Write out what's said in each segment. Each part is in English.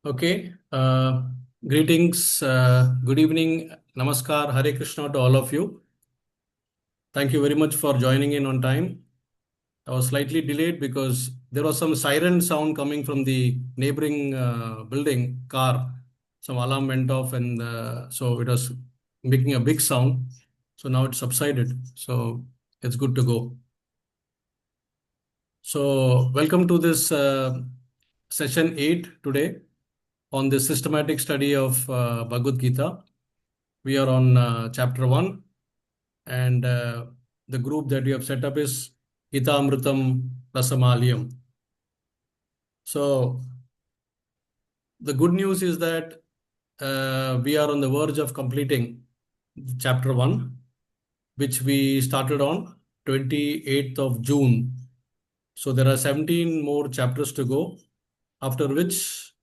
Okay. Greetings. Good evening. Namaskar. Hare Krishna to all of you. Thank you very much for joining in on time. I was slightly delayed because there was some siren sound coming from the neighboring building car. Some alarm went off, and so it was making a big sound. So now it's subsided. So it's good to go. So welcome to this session 8 today on the systematic study of Bhagavad-Gita. We are on chapter 1, and the group that we have set up is Gita Amritam Rasamalyam. So the good news is that we are on the verge of completing chapter 1, which we started on 28th of June. So there are 17 more chapters to go, after which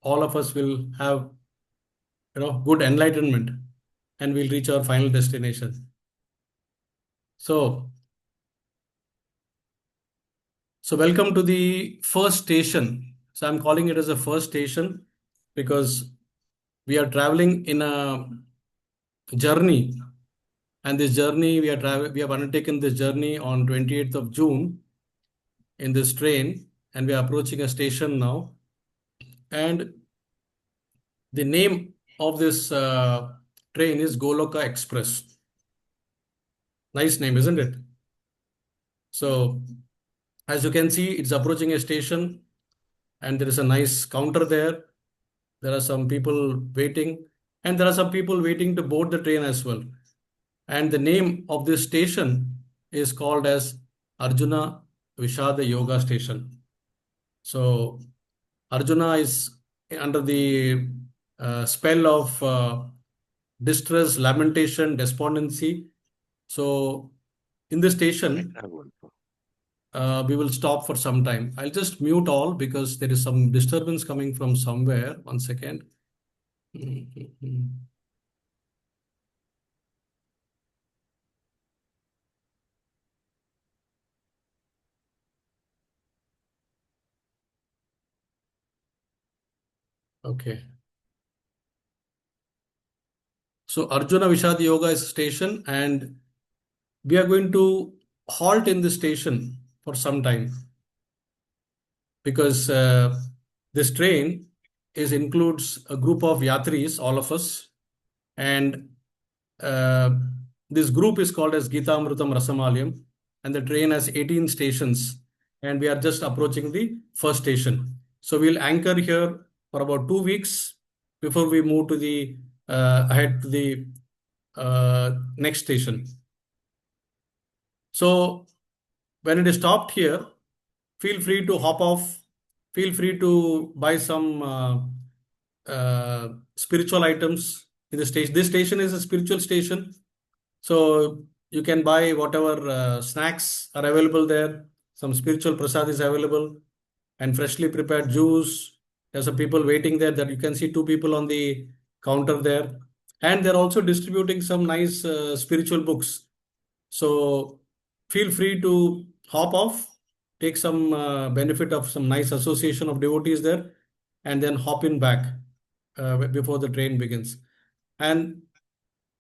all of us will have good enlightenment and we'll reach our final destination. So welcome to the first station. So I'm calling it as a first station because we are traveling in a journey, and this journey we have undertaken this journey on 28th of June in this train, and we are approaching a station now. And the name of this train is Goloka Express. Nice name, isn't it? So as you can see, it's approaching a station, and there is a nice counter there. There are some people waiting, and there are some people waiting to board the train as well. And the name of this station is called as Arjuna Vishada Yoga Station. So Arjuna is under the spell of distress, lamentation, despondency. So in this station, we will stop for some time. I'll just mute all because there is some disturbance coming from somewhere. 1 second. Okay. So Arjuna Vishad Yoga is a station, and we are going to halt in the station for some time because this train includes a group of yatris, all of us, and uh, this group is called as Gita Amritam Rasamalyam, and the train has 18 stations, and we are just approaching the first station. So we'll anchor here for about 2 weeks before we move to the ahead to the next station. So when it is stopped here, feel free to hop off. Feel free to buy some spiritual items in the station. This station is a spiritual station, so you can buy whatever snacks are available there. Some spiritual prasad is available, and freshly prepared juice. There's some people waiting there. That you can see 2 people on the counter there, and they're also distributing some nice spiritual books. So feel free to hop off, take some benefit of some nice association of devotees there, and then hop in back before the train begins. And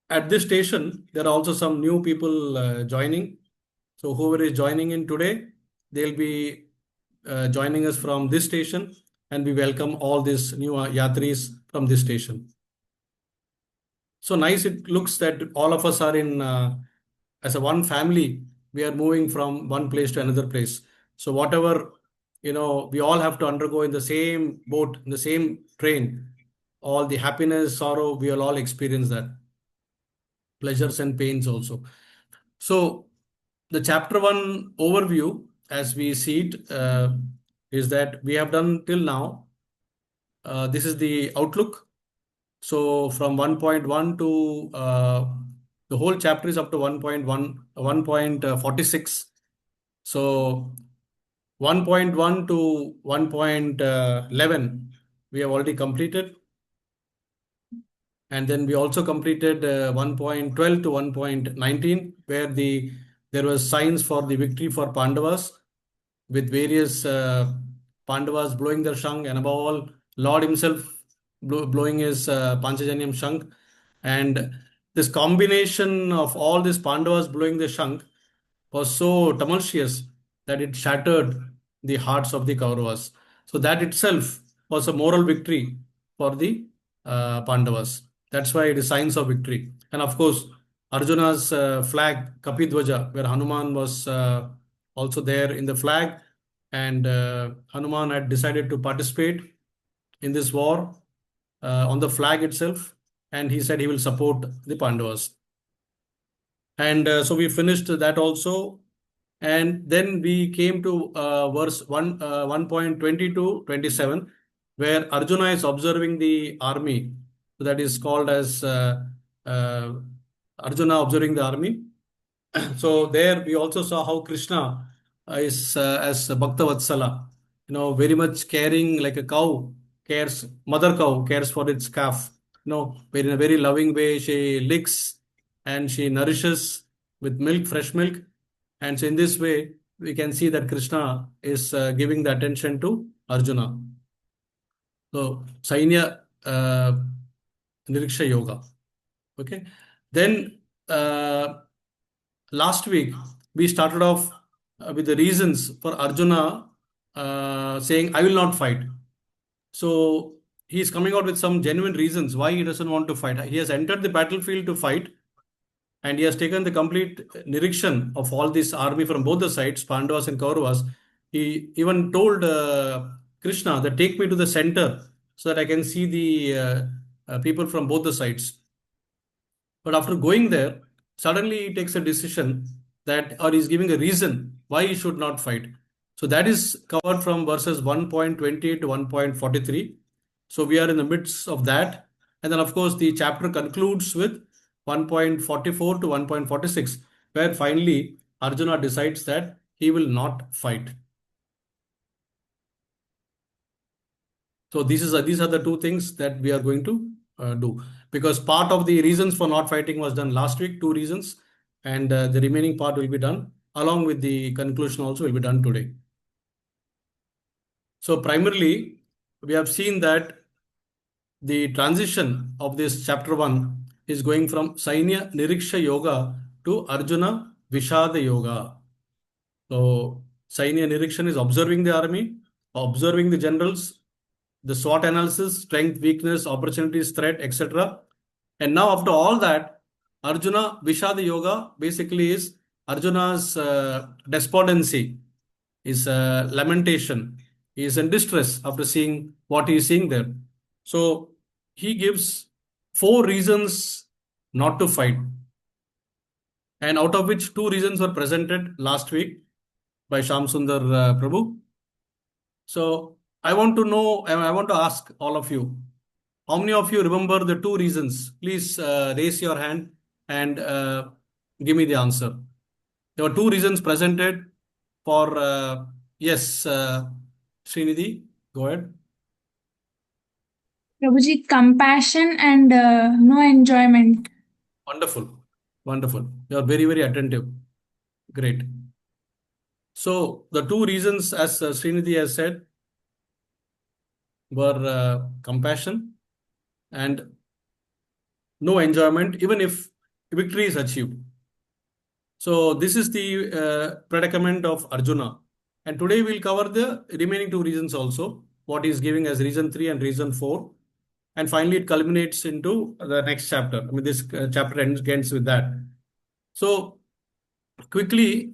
at this station, there are also some new people joining. So whoever is joining in today, they'll be joining us from this station, and we welcome all these new yatris from this station. So nice it looks that all of us are in as a one family. We are moving from one place to another place. So whatever we all have to undergo in the same boat, in the same train, all the happiness, sorrow, we will all experience that. Pleasures and pains also. So the chapter 1 overview, as we see it, is that we have done till now. This is the outlook. So from 1.1 to the whole chapter is up to 1.1, 1.46. So 1.1 to 1.11 we have already completed. And then we also completed 1.12 to 1.19, where there was signs for the victory for Pandavas with various Pandavas blowing their shank, and above all, Lord himself blowing his Panchajanyam shank. And this combination of all these Pandavas blowing the shank was so tumultuous that it shattered the hearts of the Kauravas. So that itself was a moral victory for the Pandavas. That's why it is signs of victory. And of course, Arjuna's flag, Kapidwaja, where Hanuman was also there in the flag, and Hanuman had decided to participate in this war on the flag itself, and he said he will support the Pandavas. And so we finished that also. And then we came to verse 1.20 to 27, where Arjuna is observing the army. So that is called as uh, Arjuna observing the army. So there we also saw how Krishna is as Bhakta Vatsala, very much caring like a cow cares, mother cow cares for its calf. In a very loving way, she licks and she nourishes with milk, fresh milk. And so in this way, we can see that Krishna is giving the attention to Arjuna. So Sainya Niriksha Yoga. Okay. Then last week we started off with the reasons for Arjuna saying, I will not fight. So he is coming out with some genuine reasons why he doesn't want to fight. He has entered the battlefield to fight, and he has taken the complete nirikshan of all this army from both the sides, Pandavas and Kauravas. He even told Krishna that take me to the center so that I can see the people from both the sides. But after going there, suddenly he takes a decision that, or he's giving a reason why he should not fight. So that is covered from verses 1.20 to 1.43. So we are in the midst of that. And then, of course, the chapter concludes with 1.44 to 1.46, where finally Arjuna decides that he will not fight. So these are the two things that we are going to do, because part of the reasons for not fighting was done last week, two reasons, and the remaining part will be done along with the conclusion also will be done today. So primarily, we have seen that the transition of this chapter 1 is going from Sainya Niriksha Yoga to Arjuna Vishada Yoga. So Sainya Nirikshan is observing the army, observing the generals, the SWOT analysis, strength, weakness, opportunities, threat, etc. And now after all that, Arjuna Vishada Yoga basically is Arjuna's despondency, his lamentation. He is in distress after seeing what he is seeing there. So he gives 4 reasons not to fight. And out of which 2 reasons were presented last week by Shyam Sundar Prabhu. So I want to ask all of you, how many of you remember the 2 reasons? Please raise your hand and give me the answer. There were 2 reasons presented for, yes, Srinidhi, go ahead. Prabhuji, compassion and no enjoyment. Wonderful. Wonderful. You are very, very attentive. Great. So the 2 reasons, as Srinidhi has said, were compassion and no enjoyment, even if victory is achieved. So this is the predicament of Arjuna. And today we'll cover the remaining 2 reasons also, what is giving as reason 3 and reason 4. And finally, it culminates into the next chapter. I mean, this chapter ends with that. So quickly,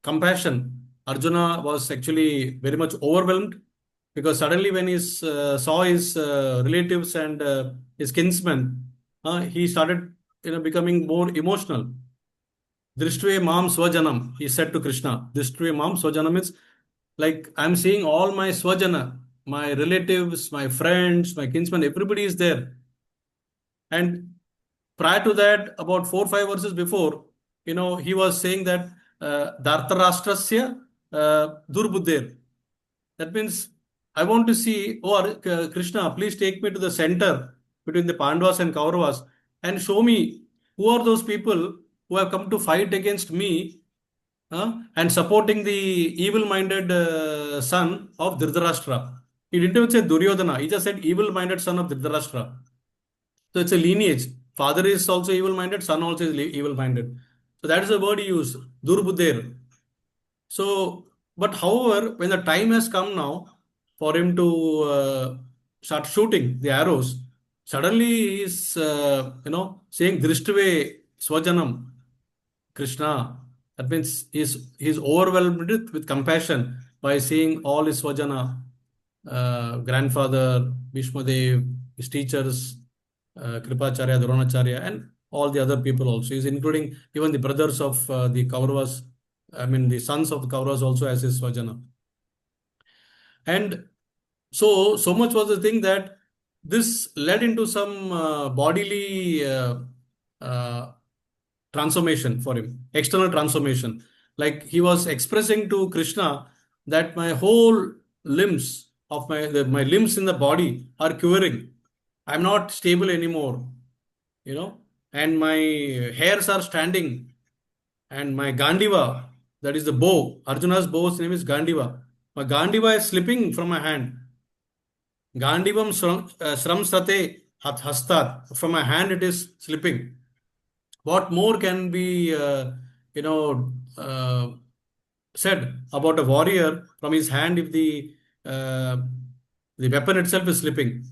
compassion. Arjuna was actually very much overwhelmed, because suddenly when he saw his relatives and his kinsmen, he started becoming more emotional. Drishtve mam swajanam, he said to Krishna. Drishtve mam swajanam is like, I'm seeing all my swajana, my relatives, my friends, my kinsmen, everybody is there. And prior to that, about 4-5 verses before, he was saying that Dhartarashtrasya Durbuddher. That means, I want to see, Krishna, please take me to the center between the Pandavas and Kauravas and show me who are those people who have come to fight against me, and supporting the evil-minded son of Dhritarashtra. He didn't even say Duryodhana. He just said evil-minded son of Dhritarashtra. So it's a lineage. Father is also evil-minded, son also is evil-minded. So that is the word he used, Durbuder. So, but however, when the time has come now for him to start shooting the arrows, suddenly he is, saying Drishtve Swajanam, Krishna. That means he's overwhelmed with compassion by seeing all his Swajana, grandfather, Bhishmadev, his teachers, Kripacharya, Dronacharya, and all the other people also. He's including even the brothers of the Kauravas, I mean the sons of the Kauravas also as his Swajana. And so much was the thing that this led into some bodily uh, transformation for him, external transformation. Like he was expressing to Krishna that my whole limbs of my limbs in the body are quivering. I'm not stable anymore, you know, and my hairs are standing, and my Gandiva, that is the bow, Arjuna's bow's name is Gandiva. My Gandiva is slipping from my hand. Gandivam Sram Sate Hastat. From my hand it is slipping. What more can be, you know, said about a warrior from his hand if uh, the weapon itself is slipping?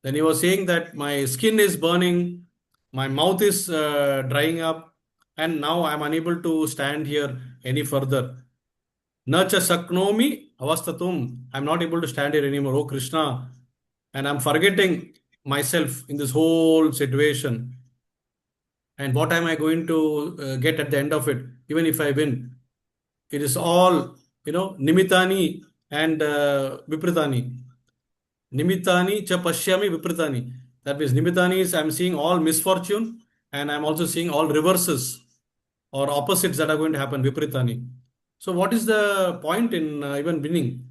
Then he was saying that my skin is burning, my mouth is drying up, and now I'm unable to stand here any further. Nacha saknomi avastatum. I'm not able to stand here anymore. Oh Krishna. And I'm forgetting myself in this whole situation. And what am I going to get at the end of it, even if I win? It is all, nimitani and vipritani. Nimitani cha pashyami vipritani. That means nimitani is I'm seeing all misfortune and I'm also seeing all reverses or opposites that are going to happen, vipritani. So what is the point in even winning?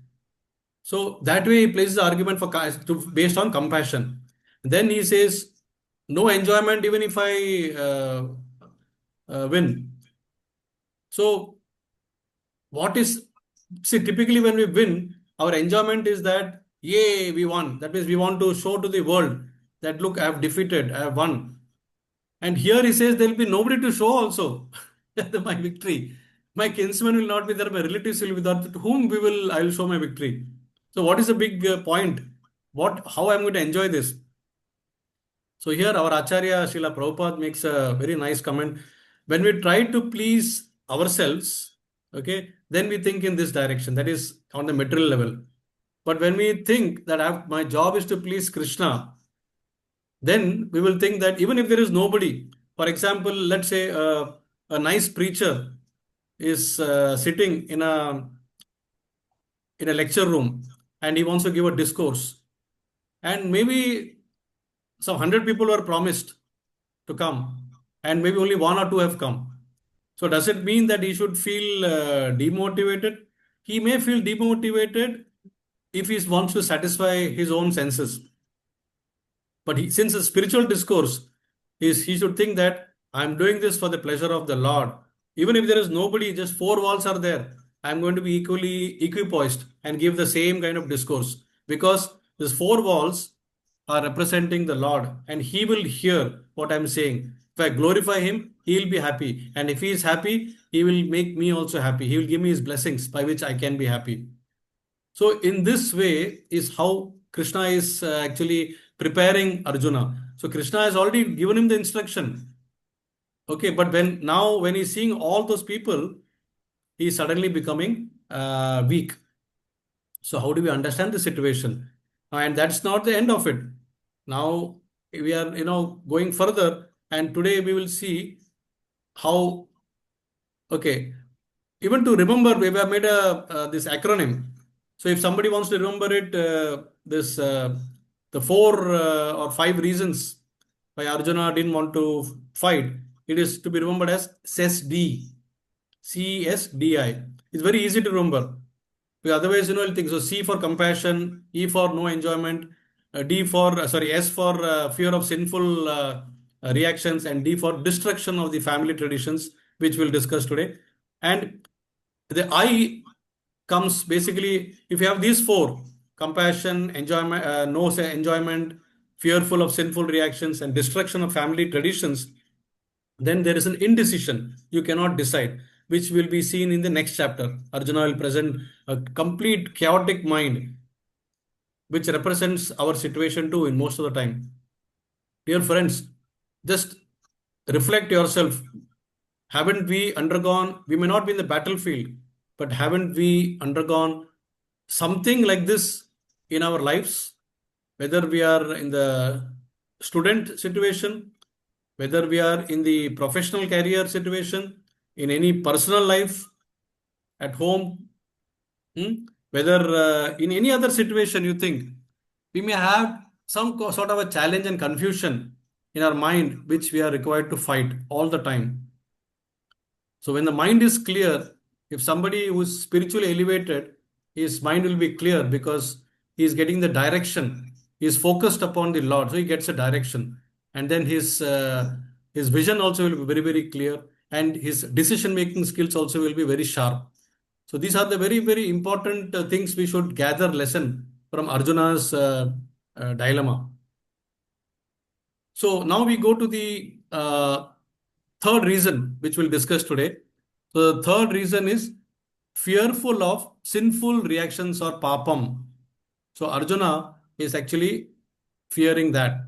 So that way he places the argument based on compassion. Then he says, no enjoyment even if I win. So what is, see, typically when we win, our enjoyment is that, yay, we won. That means we want to show to the world that, look, I have defeated, I have won. And here he says there will be nobody to show also my victory. My kinsmen will not be there, my relatives will be there. To whom I will show my victory. So what is the big point? How I'm going to enjoy this? So here our Acharya Srila Prabhupada makes a very nice comment. When we try to please ourselves, okay, then we think in this direction, that is on the material level. But when we think that my job is to please Krishna, then we will think that even if there is nobody, for example, let's say a nice preacher is sitting in a lecture room and he wants to give a discourse, and maybe some 100 people were promised to come and maybe only one or two have come. So does it mean that he should feel demotivated? He may feel demotivated if he wants to satisfy his own senses. But since a spiritual discourse is, he should think that I'm doing this for the pleasure of the Lord. Even if there is nobody, just four walls are there, I'm going to be equally equipoised and give the same kind of discourse, because these four walls are representing the Lord and he will hear what I'm saying. If I glorify him, he will be happy. And if he is happy, he will make me also happy. He will give me his blessings by which I can be happy. So in this way is how Krishna is actually preparing Arjuna. So Krishna has already given him the instruction. Okay, but when he's seeing all those people, he's suddenly becoming weak. So how do we understand the situation? And that's not the end of it. Now we are, going further, and today we will see how, okay, even to remember, we have made this acronym. So if somebody wants to remember it, the 4 or 5 reasons why Arjuna didn't want to fight, it is to be remembered as CESDI. CESDI. It's very easy to remember. Because otherwise, you'll think, so C for compassion, E for no enjoyment, S for fear of sinful reactions, and D for destruction of the family traditions, which we'll discuss today. And the I comes basically, if you have these four: compassion, enjoyment, no say enjoyment, fearful of sinful reactions, and destruction of family traditions, then there is an indecision. You cannot decide, which will be seen in the next chapter. Arjuna will present a complete chaotic mind, which represents our situation too in most of the time. Dear friends, just reflect yourself. Haven't we undergone, we may not be in the battlefield, but haven't we undergone something like this in our lives? Whether we are in the student situation, whether we are in the professional career situation, in any personal life, at home, whether in any other situation you think, we may have some sort of a challenge and confusion in our mind, which we are required to fight all the time. So when the mind is clear, if somebody who is spiritually elevated, his mind will be clear because he is getting the direction. He is focused upon the Lord, so he gets a direction, and then his vision also will be very very clear, and his decision making skills also will be very sharp. So these are the very very important things we should gather lesson from Arjuna's dilemma. So now we go to the third reason, which we'll discuss today. So the third reason is fearful of sinful reactions or papam. So Arjuna is actually fearing that.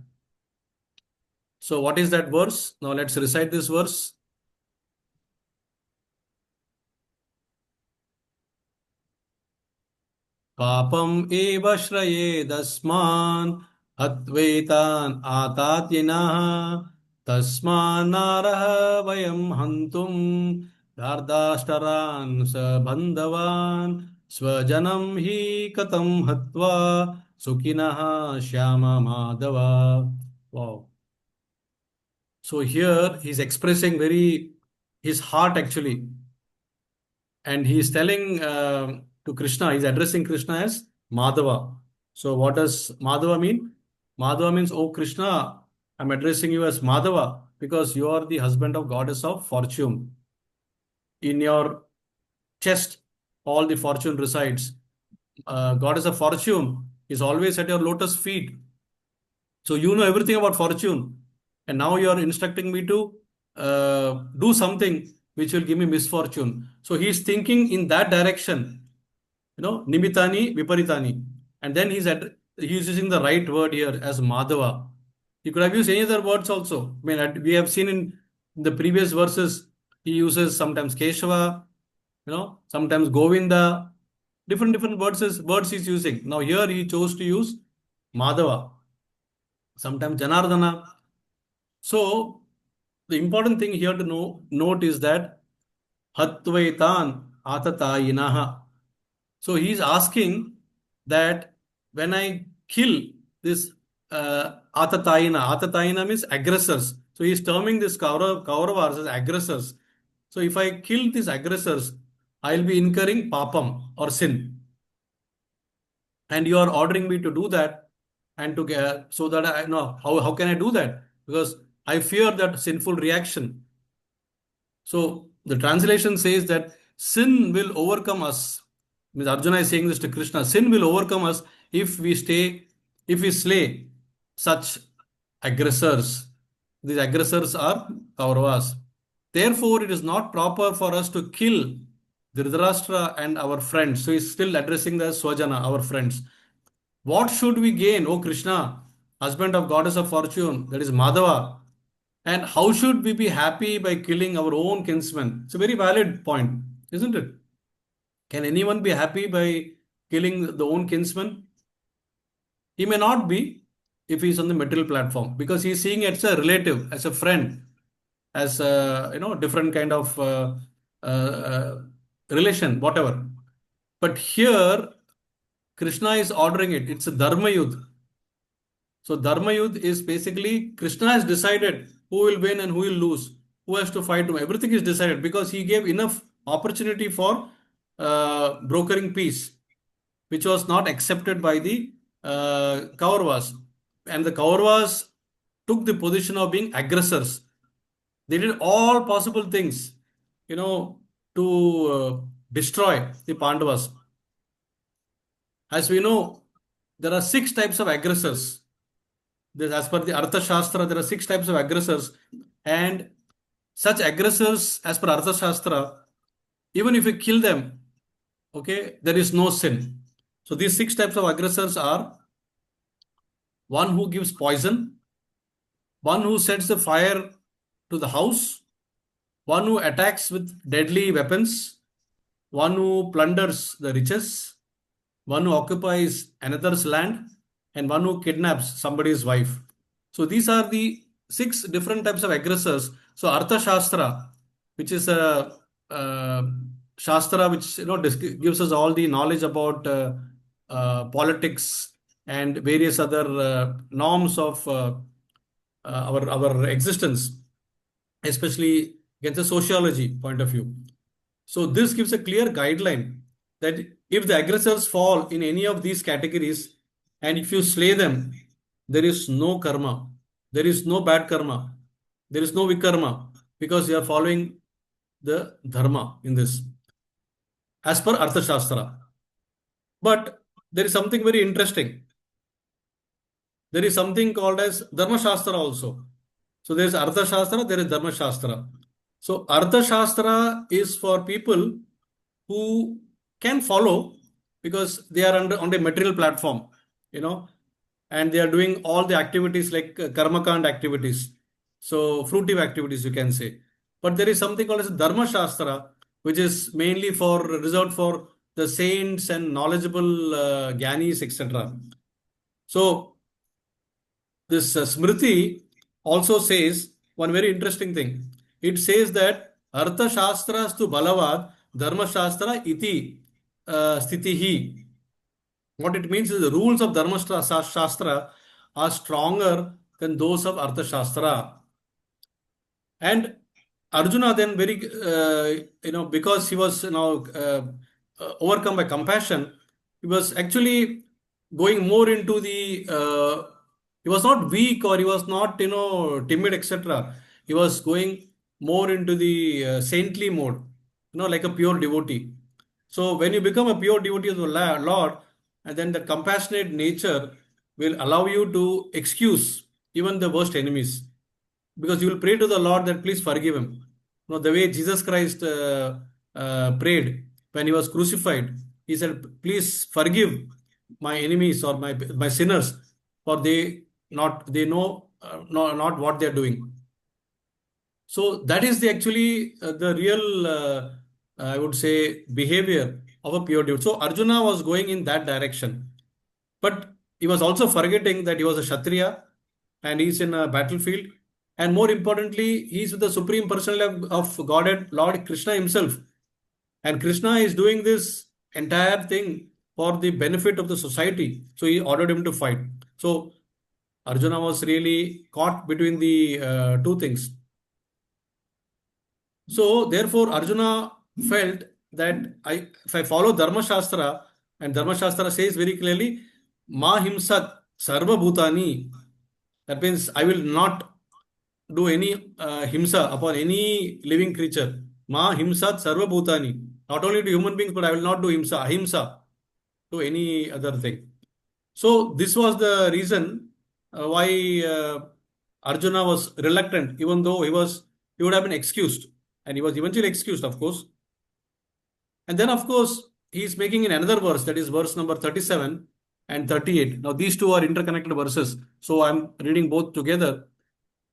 So what is that verse? Now let's recite this verse. Papam eva shrayedasman hatvetan atatyinaha tasmanaraha vayam hantum dardashtaran sabandhavan swajanam hi katam hatva sukinaha shyama madhava. Wow. So here he's expressing very his heart actually, and he is telling to Krishna, he's addressing Krishna as Madhava. So what does Madhava mean? Madhava means, oh Krishna, I'm addressing you as Madhava because you are the husband of goddess of fortune. In your chest, all the fortune resides. Goddess of fortune is always at your lotus feet. So you know everything about fortune, and now you are instructing me to do something which will give me misfortune. So he is thinking in that direction, nimitani, viparitani, and then he's using the right word here as Madhava. He could have used any other words also. I mean, we have seen in the previous verses he uses sometimes Keshava, sometimes Govinda, different words he's using. Now here he chose to use Madhava, sometimes Janardana. So the important thing here to note is that Hatvaitan Atatayinaha. So he's asking that when I kill this Atatayina means aggressors. So he's terming this Kauravas as aggressors. So if I kill these aggressors, I'll be incurring papam or sin. And you are ordering me to do that, and to get so that I know how can I do that? Because I fear that sinful reaction. So the translation says that sin will overcome us. Means Arjuna is saying this to Krishna. Sin will overcome us if we slay such aggressors. These aggressors are Kauravas. Therefore, it is not proper for us to kill Dhritarashtra and our friends. So he's still addressing the Swajana, our friends. What should we gain, O Krishna, husband of goddess of fortune, that is Madhava? And how should we be happy by killing our own kinsmen? It's a very valid point, isn't it? Can anyone be happy by killing the own kinsman? He may not be if he's on the material platform because he's seeing it as a relative, as a friend, as a different kind of relation, whatever. But here, Krishna is ordering it. It's a dharma yudh. So dharma yudh is basically Krishna has decided who will win and who will lose, who has to fight him. Everything is decided because he gave enough opportunity for brokering peace, which was not accepted by the Kauravas. And the Kauravas took the position of being aggressors. They did all possible things, you know, to destroy the Pandavas. As we know, there are six types of aggressors. As per the Artha Shastra, there are six types of aggressors, and such aggressors, as per Artha Shastra, even if you kill them, okay, there is no sin. So these six types of aggressors are: one who gives poison, one who sets the fire to the house, one who attacks with deadly weapons, one who plunders the riches, one who occupies another's land, and one who kidnaps somebody's wife. So these are the six different types of aggressors. So Artha Shastra, which is a Shastra which gives us all the knowledge about politics and various other norms of our existence, especially against the sociology point of view. So this gives a clear guideline that if the aggressors fall in any of these categories and if you slay them, there is no karma, there is no bad karma, there is no vikarma because you are following the dharma in this as per Arthashastra. But there is something very interesting. There is something called as Dharma Shastra also. So there is Artha Shastra, there is Dharma Shastra. So Artha Shastra is for people who can follow because they are on a material platform, you know, and they are doing all the activities like karmakand activities. So fruitive activities, you can say. But there is something called as Dharma Shastra, which is mainly for reserved for the saints and knowledgeable gyanis, etc. So this Smriti also says one very interesting thing. It says that Artha Shastras to Balavad, Dharma Shastra iti Sthitihi. What it means is the rules of Dharma Shastra are stronger than those of Artha Shastra. And Arjuna then because he was overcome by compassion, he was actually going more into the. He was not weak or he was not timid, etc. He was going more into the saintly mode, like a pure devotee. So when you become a pure devotee of the Lord, and then the compassionate nature will allow you to excuse even the worst enemies because you will pray to the Lord that please forgive him. The way Jesus Christ prayed when he was crucified, he said, "Please forgive my enemies or my sinners, for they know not what they are doing." So that is actually the real, I would say, behavior of a pure devotee. So Arjuna was going in that direction, but he was also forgetting that he was a Kshatriya and he's in a battlefield. And more importantly, he's with the Supreme Personality of Godhead, Lord Krishna himself. And Krishna is doing this entire thing for the benefit of the society. So he ordered him to fight. So Arjuna was really caught between the two things. So therefore, Arjuna felt that if I follow Dharma Shastra, and Dharma Shastra says very clearly, Ma himsat sarva bhutani. That means I will not do any himsa upon any living creature. Ma himsat sarva bhutani. Not only to human beings, but I will not do himsa, ahimsa to any other thing. So this was the reason why Arjuna was reluctant, even though he would have been excused, and he was eventually excused, of course. And then, of course, he is making in another verse, that is verse number 37 and 38. Now, these two are interconnected verses, so I'm reading both together.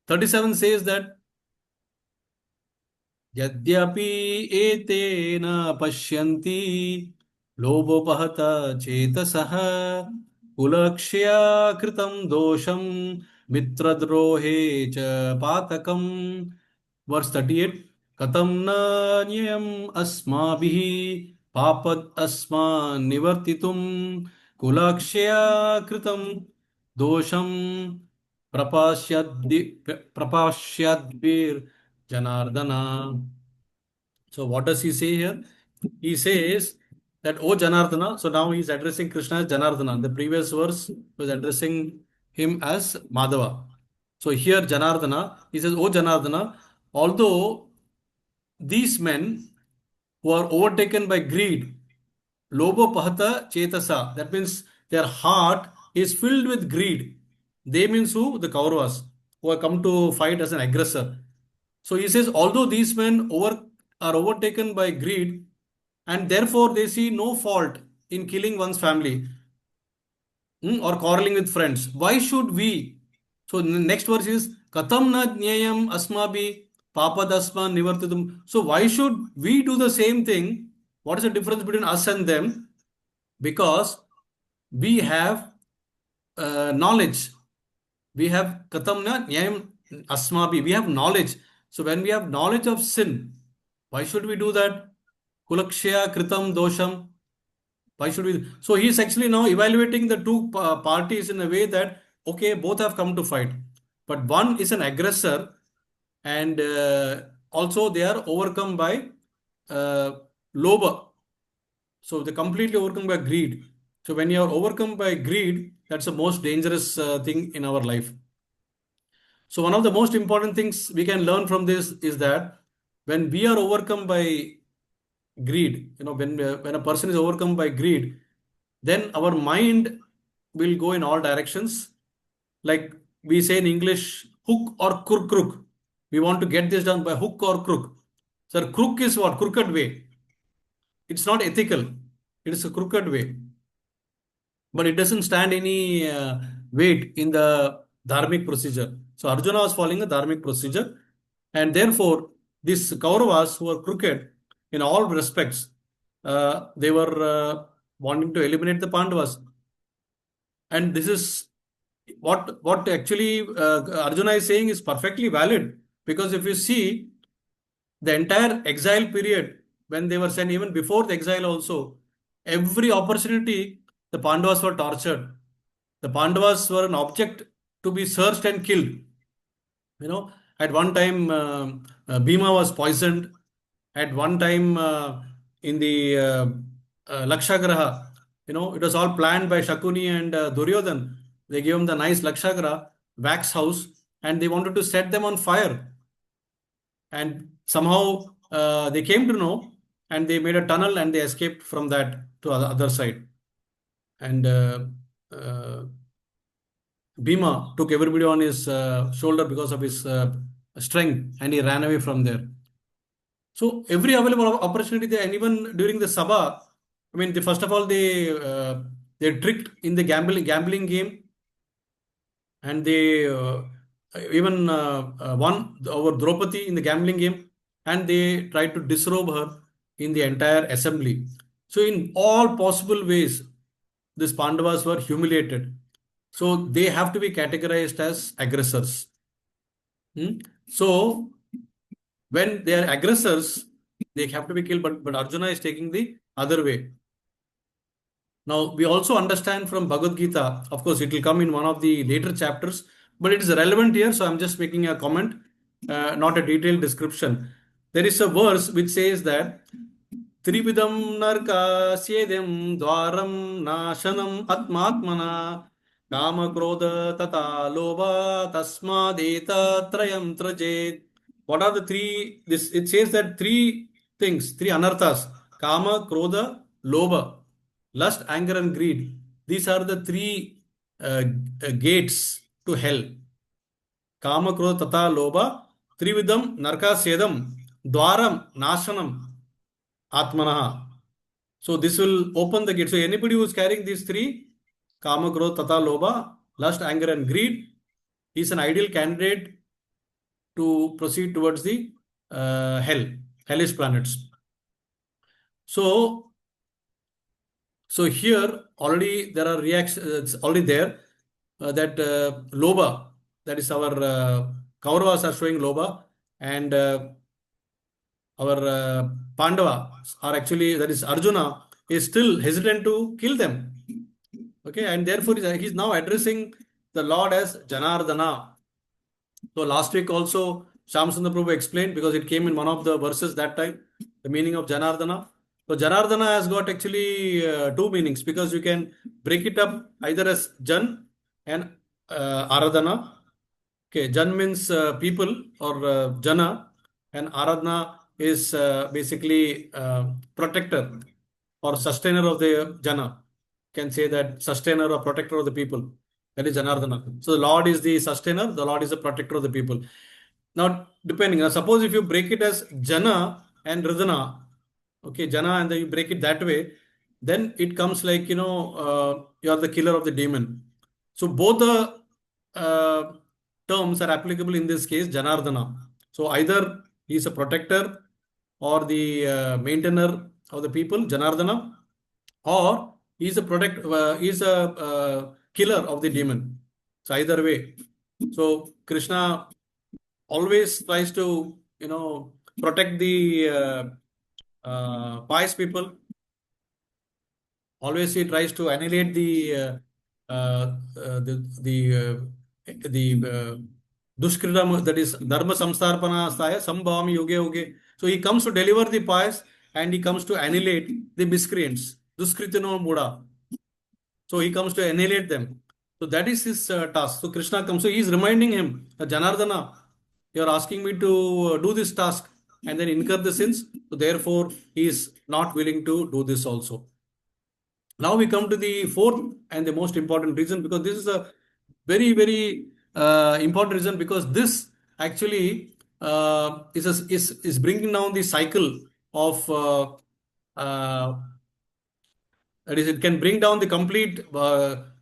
37 says that यद्यपि एतेन पश्यन्ति लोभोपहत चेतसः कुलक्ष्या कृतं दोषं मित्रद्रोहे च पातकम्. Verse 38, कथं न न्ययम् अस्माभिः पापद् अस्मान् निवर्तितुं कुलक्ष्या कृतं दोषं प्रपाश्यद्भिर्जनार्दन. So what does he say here? He says that, "O Janardana," so now he's addressing Krishna as Janardana. The previous verse was addressing him as Madhava. So here Janardana, he says, "O Janardana, although these men who are overtaken by greed. Lobo pahata chetasa. That means their heart is filled with greed. They means who? The Kauravas, who have come to fight as an aggressor. So he says, although these men are overtaken by greed, and therefore they see no fault in killing one's family, or quarreling with friends. Why should we? So the next verse is Katam na jnayam asmabi papadasma nivartidum. So why should we do the same thing? What is the difference between us and them? Because we have knowledge. We have Katam na jnayam asmabi. We have knowledge. So when we have knowledge of sin, why should we do that? Kulakshya kritam dosham. Why should we? So he's actually now evaluating the two parties in a way that, okay, both have come to fight, but one is an aggressor, and also they are overcome by uh, loba. So they completely overcome by greed. So when you are overcome by greed, that's the most dangerous thing in our life. So one of the most important things we can learn from this is that when we are overcome by greed, when a person is overcome by greed, then our mind will go in all directions. Like we say in English, hook or crook. We want to get this done by hook or crook. So crook is what? Crooked way. It's not ethical. It is a crooked way. But it doesn't stand any weight in the dharmic procedure. So Arjuna was following a dharmic procedure, and therefore these Kauravas who were crooked in all respects, they were wanting to eliminate the Pandavas, and this is what actually Arjuna is saying is perfectly valid, because if you see the entire exile period when they were sent, even before the exile also, every opportunity the Pandavas were tortured. The Pandavas were an object to be searched and killed. At one time, Bhima was poisoned. At one time, in the Lakshagraha, it was all planned by Shakuni and Duryodhan. They gave him the nice Lakshagraha, wax house, and they wanted to set them on fire. And somehow they came to know, and they made a tunnel and they escaped from that to the other side. And uh, Bhima took everybody on his shoulder because of his strength, and he ran away from there. So every available opportunity, and even during the Sabha, I mean, first of all, they tricked in the gambling game, and they even won over Draupadi in the gambling game, and they tried to disrobe her in the entire assembly. So in all possible ways, these Pandavas were humiliated. So they have to be categorized as aggressors. So when they are aggressors, they have to be killed. But Arjuna is taking the other way. Now we also understand from Bhagavad-Gita. Of course, it will come in one of the later chapters, but it is relevant here. So I'm just making a comment, not a detailed description. There is a verse which says that Tribidam narka syedem dwaram nashanam atmatmana kama krodha tata loba tasmadeta trayam trajet. What are the three? This it says that three things, three anarthas: kama, krodha, loba, lust, anger, and greed. These are the three gates to hell. Kama, krodha, tata, loba, trividam narka syedam dwaram nashanam atmanaha. So this will open the gate. So anybody who is carrying these three, kama, krodha, tata, loba, lust, anger, and greed, is an ideal candidate to proceed towards the hellish planets. So, here already there are reactions. It's already there that loba, that is our Kauravas are showing loba, and our Pandavas are actually, that is Arjuna, is still hesitant to kill them. Okay, and therefore he's now addressing the Lord as Janardana. So last week also Shyam Prabhu explained, because it came in one of the verses that time, the meaning of Janardana. So Janardana has got actually two meanings, because you can break it up either as Jan and Aradhana. Okay, Jan means people, or Jana, and Aradhana is basically protector or sustainer of the jana. Can say that sustainer or protector of the people. That is Janardana. So the Lord is the sustainer, the Lord is the protector of the people. Now, depending, suppose if you break it as Jana and Ridhana, okay, Jana, and then you break it that way, then it comes like, you are the killer of the demon. So both the terms are applicable in this case, Janardana. So either he is a protector or the maintainer of the people, Janardana, or he is a killer of the demon. So either way. So Krishna always tries to, protect the pious people. Always he tries to annihilate the duskritam, that is dharma samstarpana saya sambhavami yoge yoge. So he comes to deliver the pious and he comes to annihilate the miscreants. Duskritino muda. So he comes to annihilate them. So that is his task. So Krishna comes. So he is reminding him, Janardana, you are asking me to do this task and then incur the sins. So therefore, he is not willing to do this also. Now we come to the fourth and the most important reason, because this is a very, very important reason, because this actually is bringing down the cycle of that is, it can bring down the complete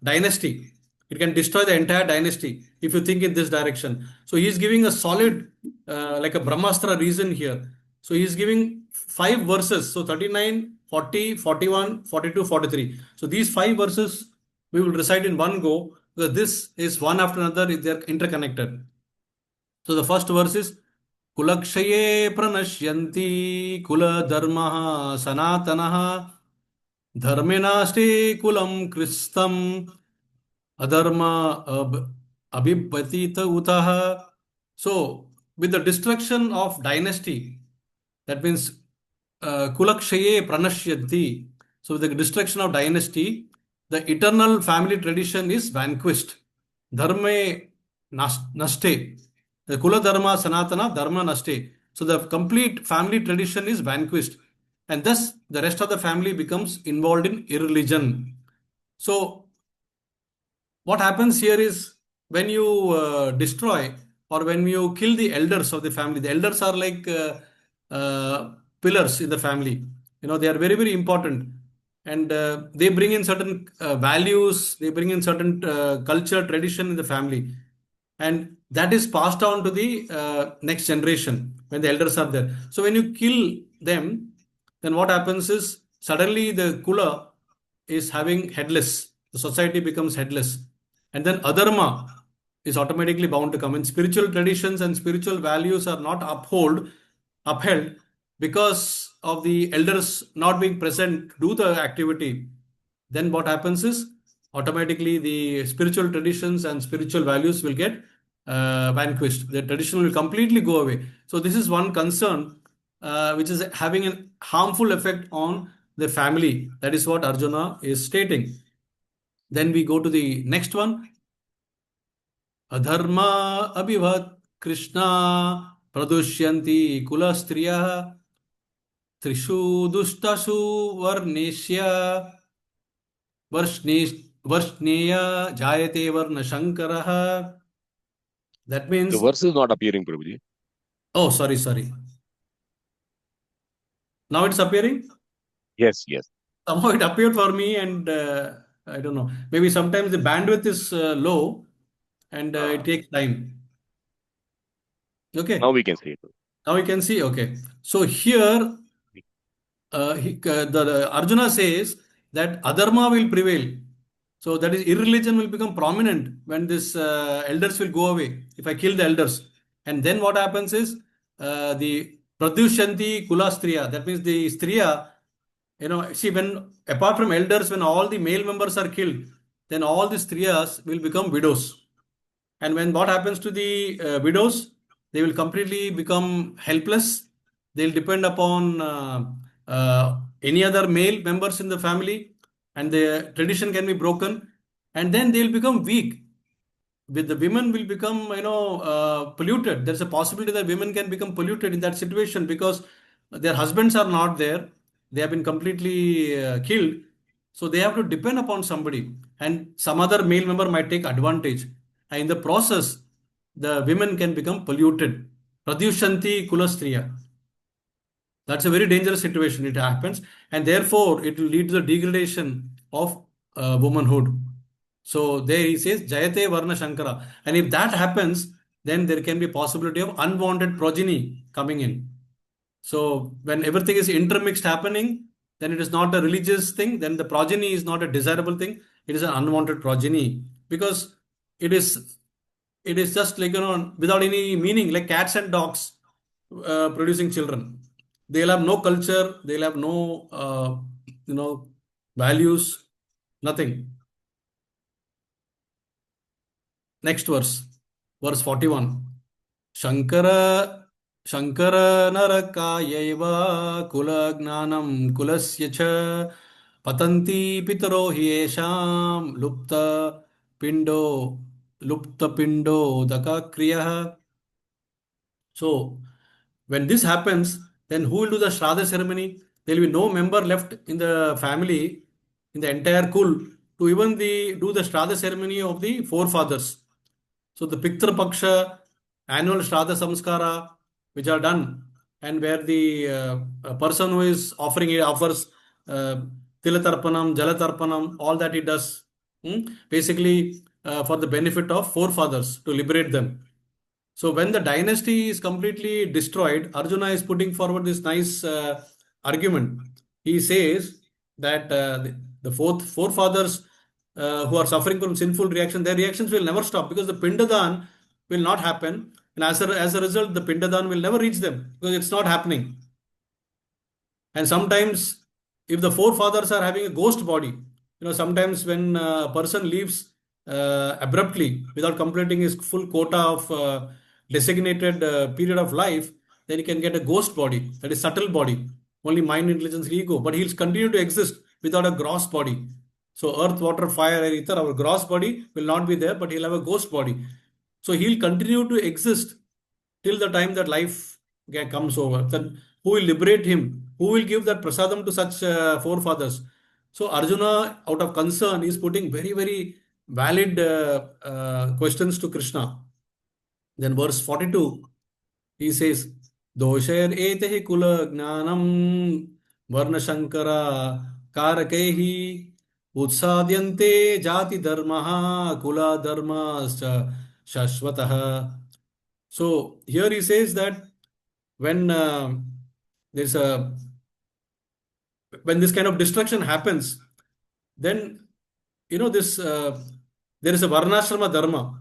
dynasty. It can destroy the entire dynasty if you think in this direction. So he is giving a solid, like a Brahmastra reason here. So he is giving 5 verses. So 39, 40, 41, 42, 43. So these 5 verses we will recite in one go, because this is one after another, they are interconnected. So the first verse is Kulakshaye pranashyanti kula dharmaha sanatanaha धर्मेनास्ते कुलं कृस्तं adharma abhipatita utaha. So, with the destruction of dynasty, that means kulakshaye pranashyati. So, with the destruction of dynasty, the eternal family tradition is vanquished. Dharme naste. The kula dharma sanatana dharma naste. So, the complete family tradition is vanquished. And thus, the rest of the family becomes involved in irreligion. So, what happens here is, when you destroy or when you kill the elders of the family, the elders are like pillars in the family. They are very, very important, and they bring in certain values, they bring in certain culture, tradition in the family, and that is passed on to the next generation when the elders are there. So when you kill them, then what happens is, suddenly the kula is having headless. The society becomes headless. And then adharma is automatically bound to come. And spiritual traditions and spiritual values are not upheld because of the elders not being present to do the activity. Then what happens is, automatically the spiritual traditions and spiritual values will get vanquished. The tradition will completely go away. So this is one concern which is having a harmful effect on the family. That is what Arjuna is stating. Then we go to the next one. Adharma abhivat Krishna pradushyanti kulastriyah trishu dushtashu varneshya varshneya jayate varna shankaraha. That The means, verse is not appearing, Prabhuji. oh, sorry. Now it's appearing? Yes, yes. Somehow it appeared for me, and I don't know. Maybe sometimes the bandwidth is low and it takes time. Now Okay. we can see it. Now you can see. Okay. So here, the Arjuna says that adharma will prevail. So that is, irreligion will become prominent when this elders will go away. If I kill the elders, and then what happens is, the pradyushanti kula striya. That means the striya. See, when apart from elders, when all the male members are killed, then all the striyas will become widows. And when what happens to the widows, they will completely become helpless. They'll depend upon any other male members in the family, and the tradition can be broken, and then they'll become weak. With the women will become polluted. There's a possibility that women can become polluted in that situation, because their husbands are not there, they have been completely killed, so they have to depend upon somebody, and some other male member might take advantage, and in the process the women can become polluted. Pradyushanti kulastriya. That's a very dangerous situation. It happens, and therefore it will lead to the degradation of womanhood. So there he says Jayate Varna Shankara, and if that happens, then there can be possibility of unwanted progeny coming in. So when everything is intermixed happening, then it is not a religious thing. Then the progeny is not a desirable thing. It is an unwanted progeny because it is it is just like without any meaning, like cats and dogs producing children. They'll have no culture. They'll have no you know values. Nothing. Next verse 41. Shankara Shankara Narakayaiva Kula Gnanam Kulasya Cha Patanti Pitaro Hiesham Lupta Pindo Daka Kriya. So when this happens, then who will do the Shraddha ceremony? There will be no member left in the family, in the entire kul, to even do the Shraddha ceremony of the forefathers. So the Pitra Paksha, annual Shraddha Samskara, which are done, and where the person who is offering it offers Tilatarpanam, Jalatarpanam, all that he does, basically for the benefit of forefathers to liberate them. So when the dynasty is completely destroyed, Arjuna is putting forward this nice argument. He says that the forefathers who are suffering from sinful reaction, their reactions will never stop because the Pindadan will not happen. And as a result, the Pindadan will never reach them because it's not happening. And sometimes, if the forefathers are having a ghost body, sometimes when a person leaves abruptly without completing his full quota of designated period of life, then he can get a ghost body, that is subtle body, only mind, intelligence, ego. But he'll continue to exist without a gross body. So earth, water, fire, air, ether, our gross body will not be there, but he'll have a ghost body. So he'll continue to exist till the time that life comes over. Then who will liberate him? Who will give that prasadam to such forefathers? So Arjuna, out of concern, is putting very, very valid questions to Krishna. Then verse 42, he says, Doshair etehi kula gnanam varna shankara karakehi utsadyante jati dharmaha kula dharmascha shashvataha. So here he says that when there's a when this kind of destruction happens, then this there is a varnashrama dharma.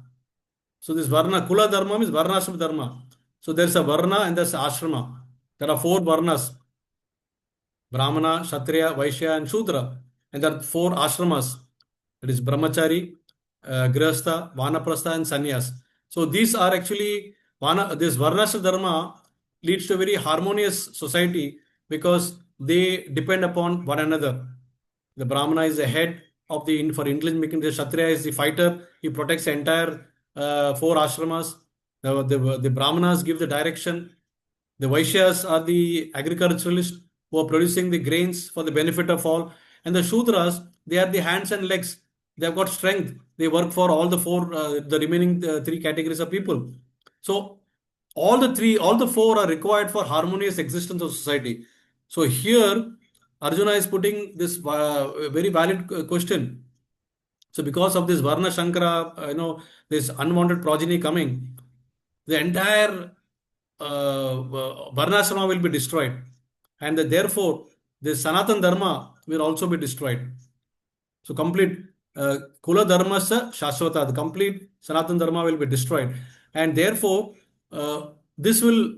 So this varna kula dharma means varnashrama dharma. So there's a varna and there's ashrama. There are 4 varnas: Brahmana, Kshatriya, Vaishya, and Shudra. And there are 4 ashramas. That is Brahmachari, Grihastha, Vanaprastha, and Sannyas. So these are actually this Varnashra Dharma leads to a very harmonious society because they depend upon one another. The Brahmana is the head of for intelligent making. The Kshatriya is the fighter. He protects the entire 4 ashramas. The Brahmanas give the direction. The Vaishyas are the agriculturalists who are producing the grains for the benefit of all. And the Shudras, they are the hands and legs. They have got strength. They work for all the remaining 3 categories of people. So all the 4 are required for harmonious existence of society. So here, Arjuna is putting this very valid question. So because of this Varna Shankara, this unwanted progeny coming, the entire Varnashrama will be destroyed. And therefore, the Sanatan Dharma will also be destroyed. So complete Kula Dharma Shashvata, the complete Sanatan Dharma will be destroyed. And therefore, this will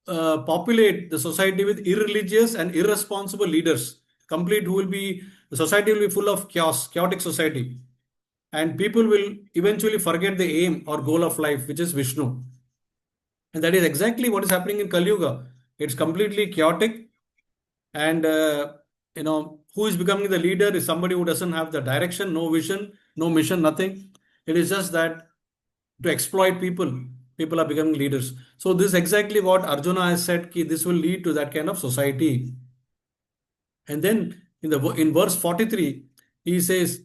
populate the society with irreligious and irresponsible leaders. The society will be full of chaos, chaotic society. And people will eventually forget the aim or goal of life, which is Vishnu. And that is exactly what is happening in Kali Yuga. It's completely chaotic. And, who is becoming the leader is somebody who doesn't have the direction, no vision, no mission, nothing. It is just that to exploit people, people are becoming leaders. So this is exactly what Arjuna has said, ki this will lead to that kind of society. And then in verse 43, he says,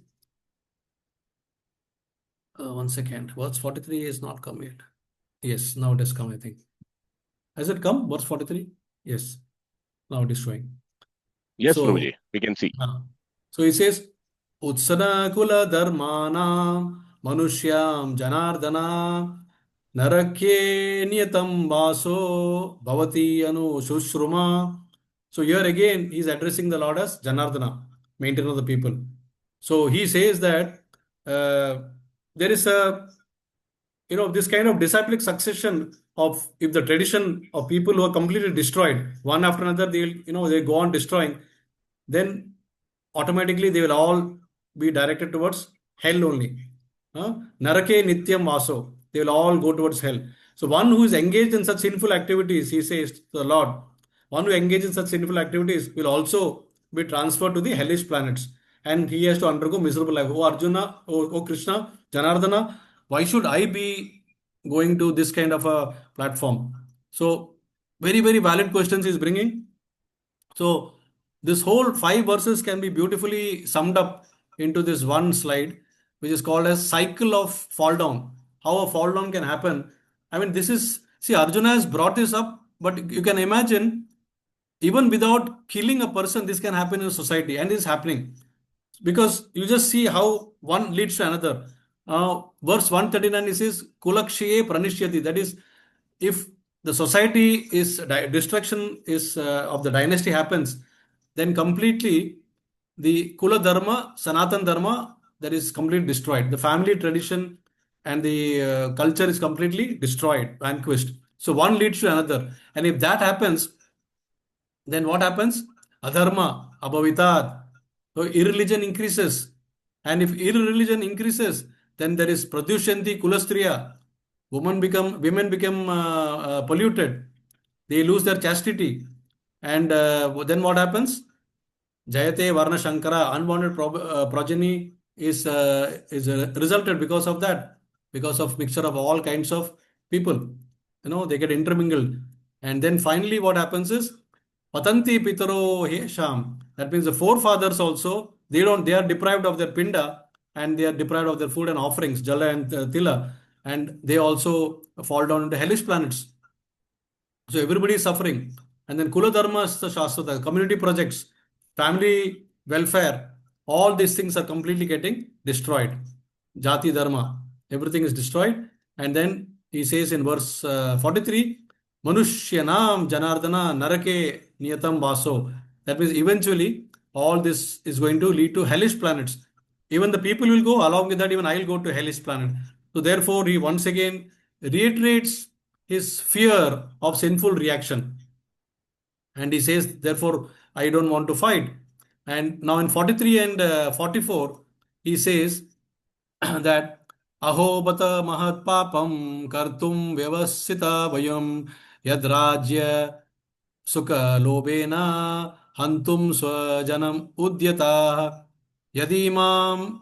one second, verse 43 is not come yet. Yes, now it has come, I think. Has it come? Verse 43? Yes, now it is showing. Yes, So, Prabhuji, we can see. so he says, Utsana kula dharmana manusyam janardana narakye niyatam vaso bhavati anu shushruma. So here again he is addressing the Lord as Janardana, maintainer of the people. So he says that there is a this kind of disciplic succession of, if the tradition of people who are completely destroyed one after another, they go on destroying, then automatically they will all be directed towards hell only. Narake nityam vaso. They will all go towards hell. So one who is engaged in such sinful activities, he says to the Lord, one who engages in such sinful activities will also be transferred to the hellish planets. And he has to undergo miserable life. Oh Arjuna, oh Krishna, Janardana, why should I be going to this kind of a platform? So very, very valid questions he's bringing. So this whole 5 verses can be beautifully summed up into this one slide, which is called as cycle of fall down. How a fall down can happen. I mean, this is, see, Arjuna has brought this up, but you can imagine, even without killing a person, this can happen in a society, and it is happening because you just see how one leads to another. Verse 139 it says kulakshiye pranishyati, that is, if the society is destruction is of the dynasty happens, then completely the kula dharma, sanatan dharma, that is completely destroyed. The family tradition and the culture is completely destroyed, vanquished. So one leads to another, and if that happens, then what happens? Adharma, abhavitat. So irreligion increases. And if irreligion increases, then there is pradyushanti kulastriya. Women become polluted. They lose their chastity. And then what happens? Jayate Varna Shankara, unwanted progeny is resulted because of that, because of mixture of all kinds of people. They get intermingled. And then finally what happens is Patanti Pitaro Sham. That means the forefathers also, they are deprived of their pinda, and they are deprived of their food and offerings, Jala and Tila, and they also fall down into hellish planets. So everybody is suffering. And then Kula Dharma Shastra, the community projects, family welfare, all these things are completely getting destroyed. Jati Dharma, everything is destroyed. And then he says in verse 43, Manushyanam Janardana Narake Niyatam Vaso. That means eventually all this is going to lead to hellish planets. Even the people will go, along with that, even I will go to hellish planet. So therefore, he once again reiterates his fear of sinful reaction. And he says, therefore, I don't want to fight. And now in 43 and 44, he says that Aho bata mahat papam kartum vyavasita vayam yadrajya sukha lobena hantum swajanam udyata yadimam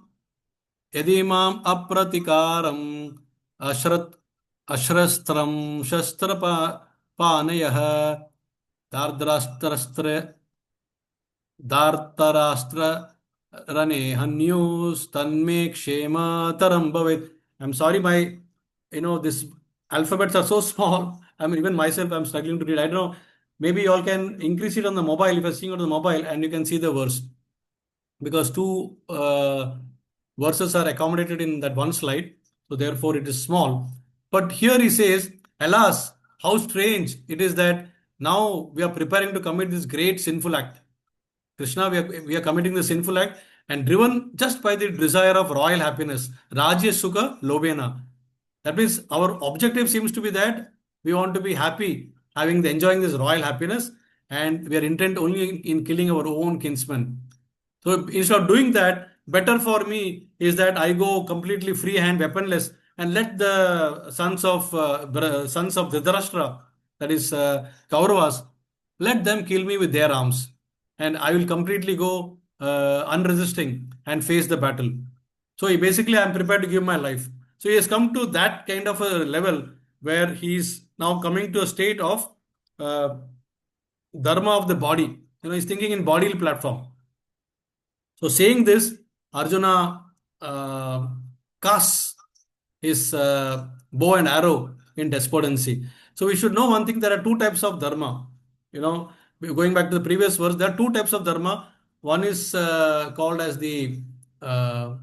यदीमाम् अप्रतिकारम् अश्रत् अश्रस्त्रं शस्त्रपानयः दार्द्रास्त्रस्त्र दार्तरास्त्र रणे हन्यूस्तन्मे क्षेमतरं भवेत्. I'm sorry, this alphabets are so small. I mean, even myself, I'm struggling to read. I don't know. Maybe you all can increase it on the mobile if you're seeing it on the mobile, and you can see the verse, because two verses are accommodated in that one slide, so therefore it is small. But here he says, alas, how strange it is that now we are preparing to commit this great sinful act. Krishna, we are committing the sinful act and driven just by the desire of royal happiness. Rajya Sukha Lobena. That means our objective seems to be that we want to be happy, enjoying this royal happiness, and we are intent only in killing our own kinsmen. So instead of doing that, better for me is that I go completely free hand, weaponless, and let the sons of Dhritarashtra, that is Kauravas, let them kill me with their arms, and I will completely go unresisting and face the battle. So basically, I am prepared to give my life. So he has come to that kind of a level where he's now coming to a state of uh, dharma of the body. He's thinking in bodily platform. So saying this, Arjuna casts his bow and arrow in despondency. So we should know one thing: there are two types of dharma. Going back to the previous verse, there are two types of dharma. One is called as the uh,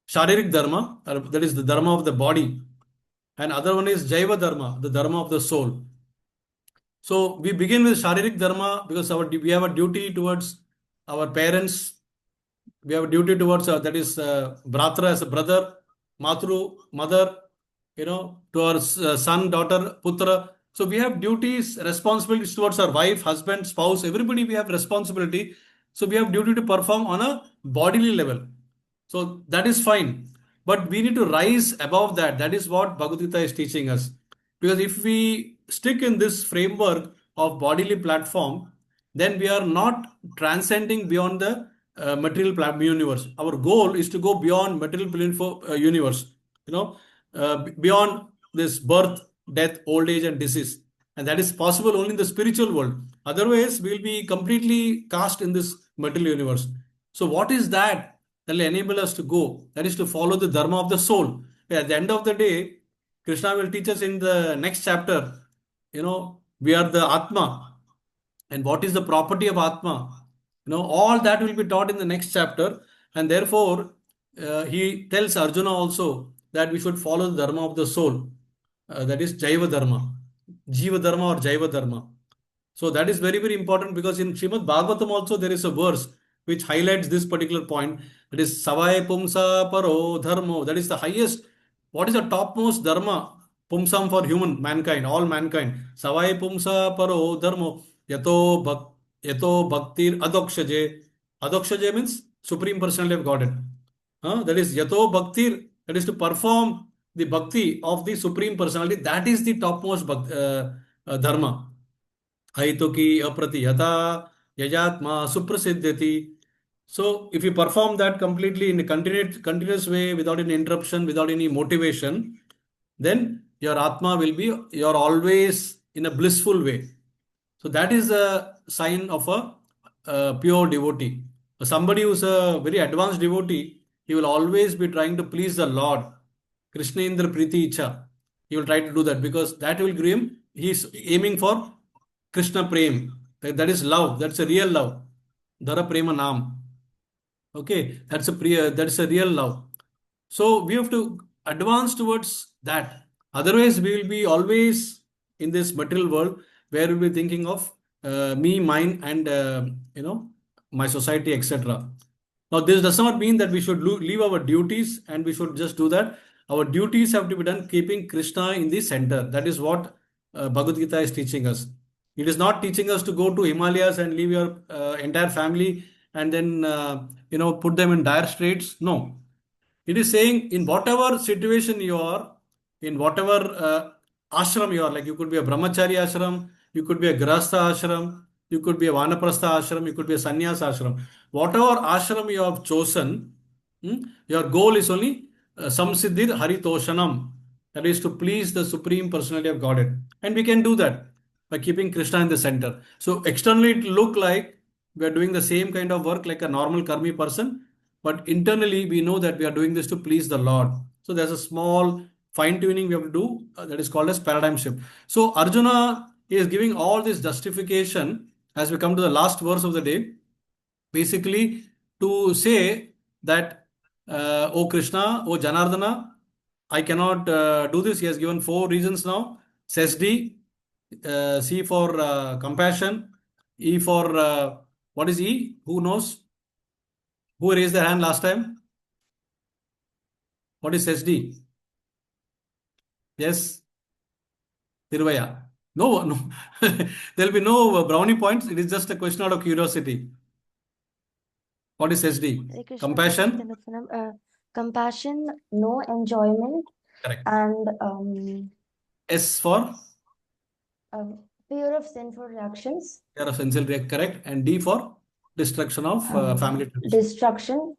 sharirik dharma, that is the dharma of the body, and other one is jaiva dharma, the dharma of the soul. So we begin with sharirik dharma because we have a duty towards our parents. We have a duty towards that is bratra as a brother, matru mother, to our son, daughter, putra. So we have duties, responsibilities towards our wife, husband, spouse. Everybody we have responsibility. So we have duty to perform on a bodily level. So that is fine. But we need to rise above that. That is what Bhagavad-Gita is teaching us. Because if we stick in this framework of bodily platform, then we are not transcending beyond the material universe. Our goal is to go beyond material universe, beyond this birth, death, old age, and disease. And that is possible only in the spiritual world. Otherwise, we'll be completely cast in this material universe. So, what is that will enable us to go? That is to follow the dharma of the soul. At the end of the day, Krishna will teach us in the next chapter, we are the Atma. And what is the property of Atma? All that will be taught in the next chapter. And therefore, he tells Arjuna also that we should follow the dharma of the soul. That is Jaiva Dharma, Jiva Dharma or Jaiva Dharma. So that is very, very important because in Srimad Bhagavatam also there is a verse which highlights this particular point. That is Savai Pumsa Paro Dharmo. That is the highest. What is the topmost dharma? Pumsam for human, mankind, all mankind. Savai Pumsa Paro Dharmo. Yato Bhaktir Adokshaje. Adokshaje means Supreme Personality of Godhead. That is Yato Bhaktir. That is to perform the bhakti of the Supreme Personality. That is the topmost dharma. Aitoki apratiyata yajatma suprasiddhati. So if you perform that completely in a continuous way without any interruption, without any motivation, then your Atma will be, you're always in a blissful way. So that is a sign of a pure devotee. Somebody who's a very advanced devotee, he will always be trying to please the Lord. Krishna Indra Priti Icha. He will try to do that because that will give him, he's aiming for Krishna Prem. That is love. That's a real love. Dhara Prema Nam. Okay, that's a real love. So we have to advance towards that. Otherwise, we will be always in this material world where we'll be thinking of me, mine, and my society, etc. Now, this does not mean that we should leave our duties and we should just do that. Our duties have to be done keeping Krishna in the center. That is what Bhagavad Gita is teaching us. It is not teaching us to go to Himalayas and leave your entire family and then put them in dire straits. No. It is saying in whatever situation you are, in whatever ashram you are, like you could be a brahmachari ashram, you could be a grahastha ashram, you could be a vanaprastha ashram, you could be a sannyas ashram. Whatever ashram you have chosen, your goal is only samsiddhir haritoshanam. That is to please the Supreme Personality of Godhead. And we can do that by keeping Krishna in the center. So externally it look like we are doing the same kind of work like a normal karmi person, but internally we know that we are doing this to please the Lord. So there's a small fine tuning we have to do that is called as paradigm shift. So Arjuna is giving all this justification as we come to the last verse of the day, basically to say that, O Krishna, O Janardana, I cannot do this. He has given 4 reasons now. Seshadri, C for compassion, E for what is E? Who knows? Who raised their hand last time? What is Seshadri? Yes, Tiruvaya. No, no. There will be no brownie points. It is just a question out of curiosity. What is Seshadri? Hare Krishna, Compassion. Krishna, compassion, no enjoyment, Correct. and S for fear of sinful reactions, fear of sensual react. Correct. And D for destruction of family tradition. destruction,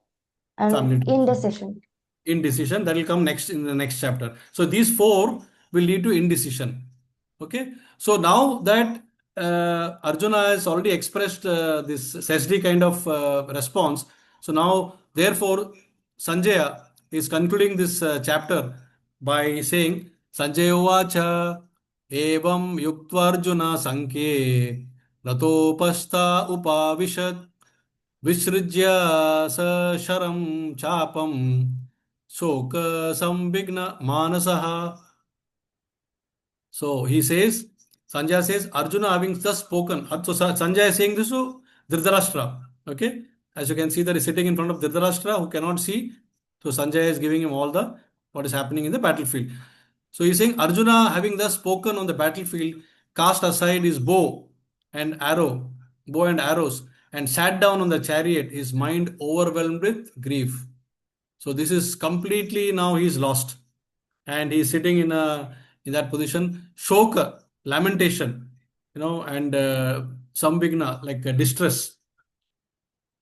and Family tradition. indecision. Indecision, that will come next in the next chapter. So these 4 will lead to indecision. Okay, so now that Arjuna has already expressed this Seshadri kind of response, so now therefore Sanjaya is concluding this chapter by saying Sanjaya Vacha Evam Yuktvarjuna Sankhe Ratopasta Upavishad Vishrujya Sharam Chapam Shoka Sambigna Manasaha. So he says, Sanjaya says, Arjuna having thus spoken. So Sanjaya is saying this to Dhritarashtra. Okay, as you can see, that is sitting in front of Dhritarashtra who cannot see. So Sanjaya is giving him all the what is happening in the battlefield. So he's saying, Arjuna having thus spoken on the battlefield, cast aside his bow and arrows, and sat down on the chariot, his mind overwhelmed with grief. So this is completely now he's lost, and he's sitting in that position, shoka, lamentation, and sambigna, like distress,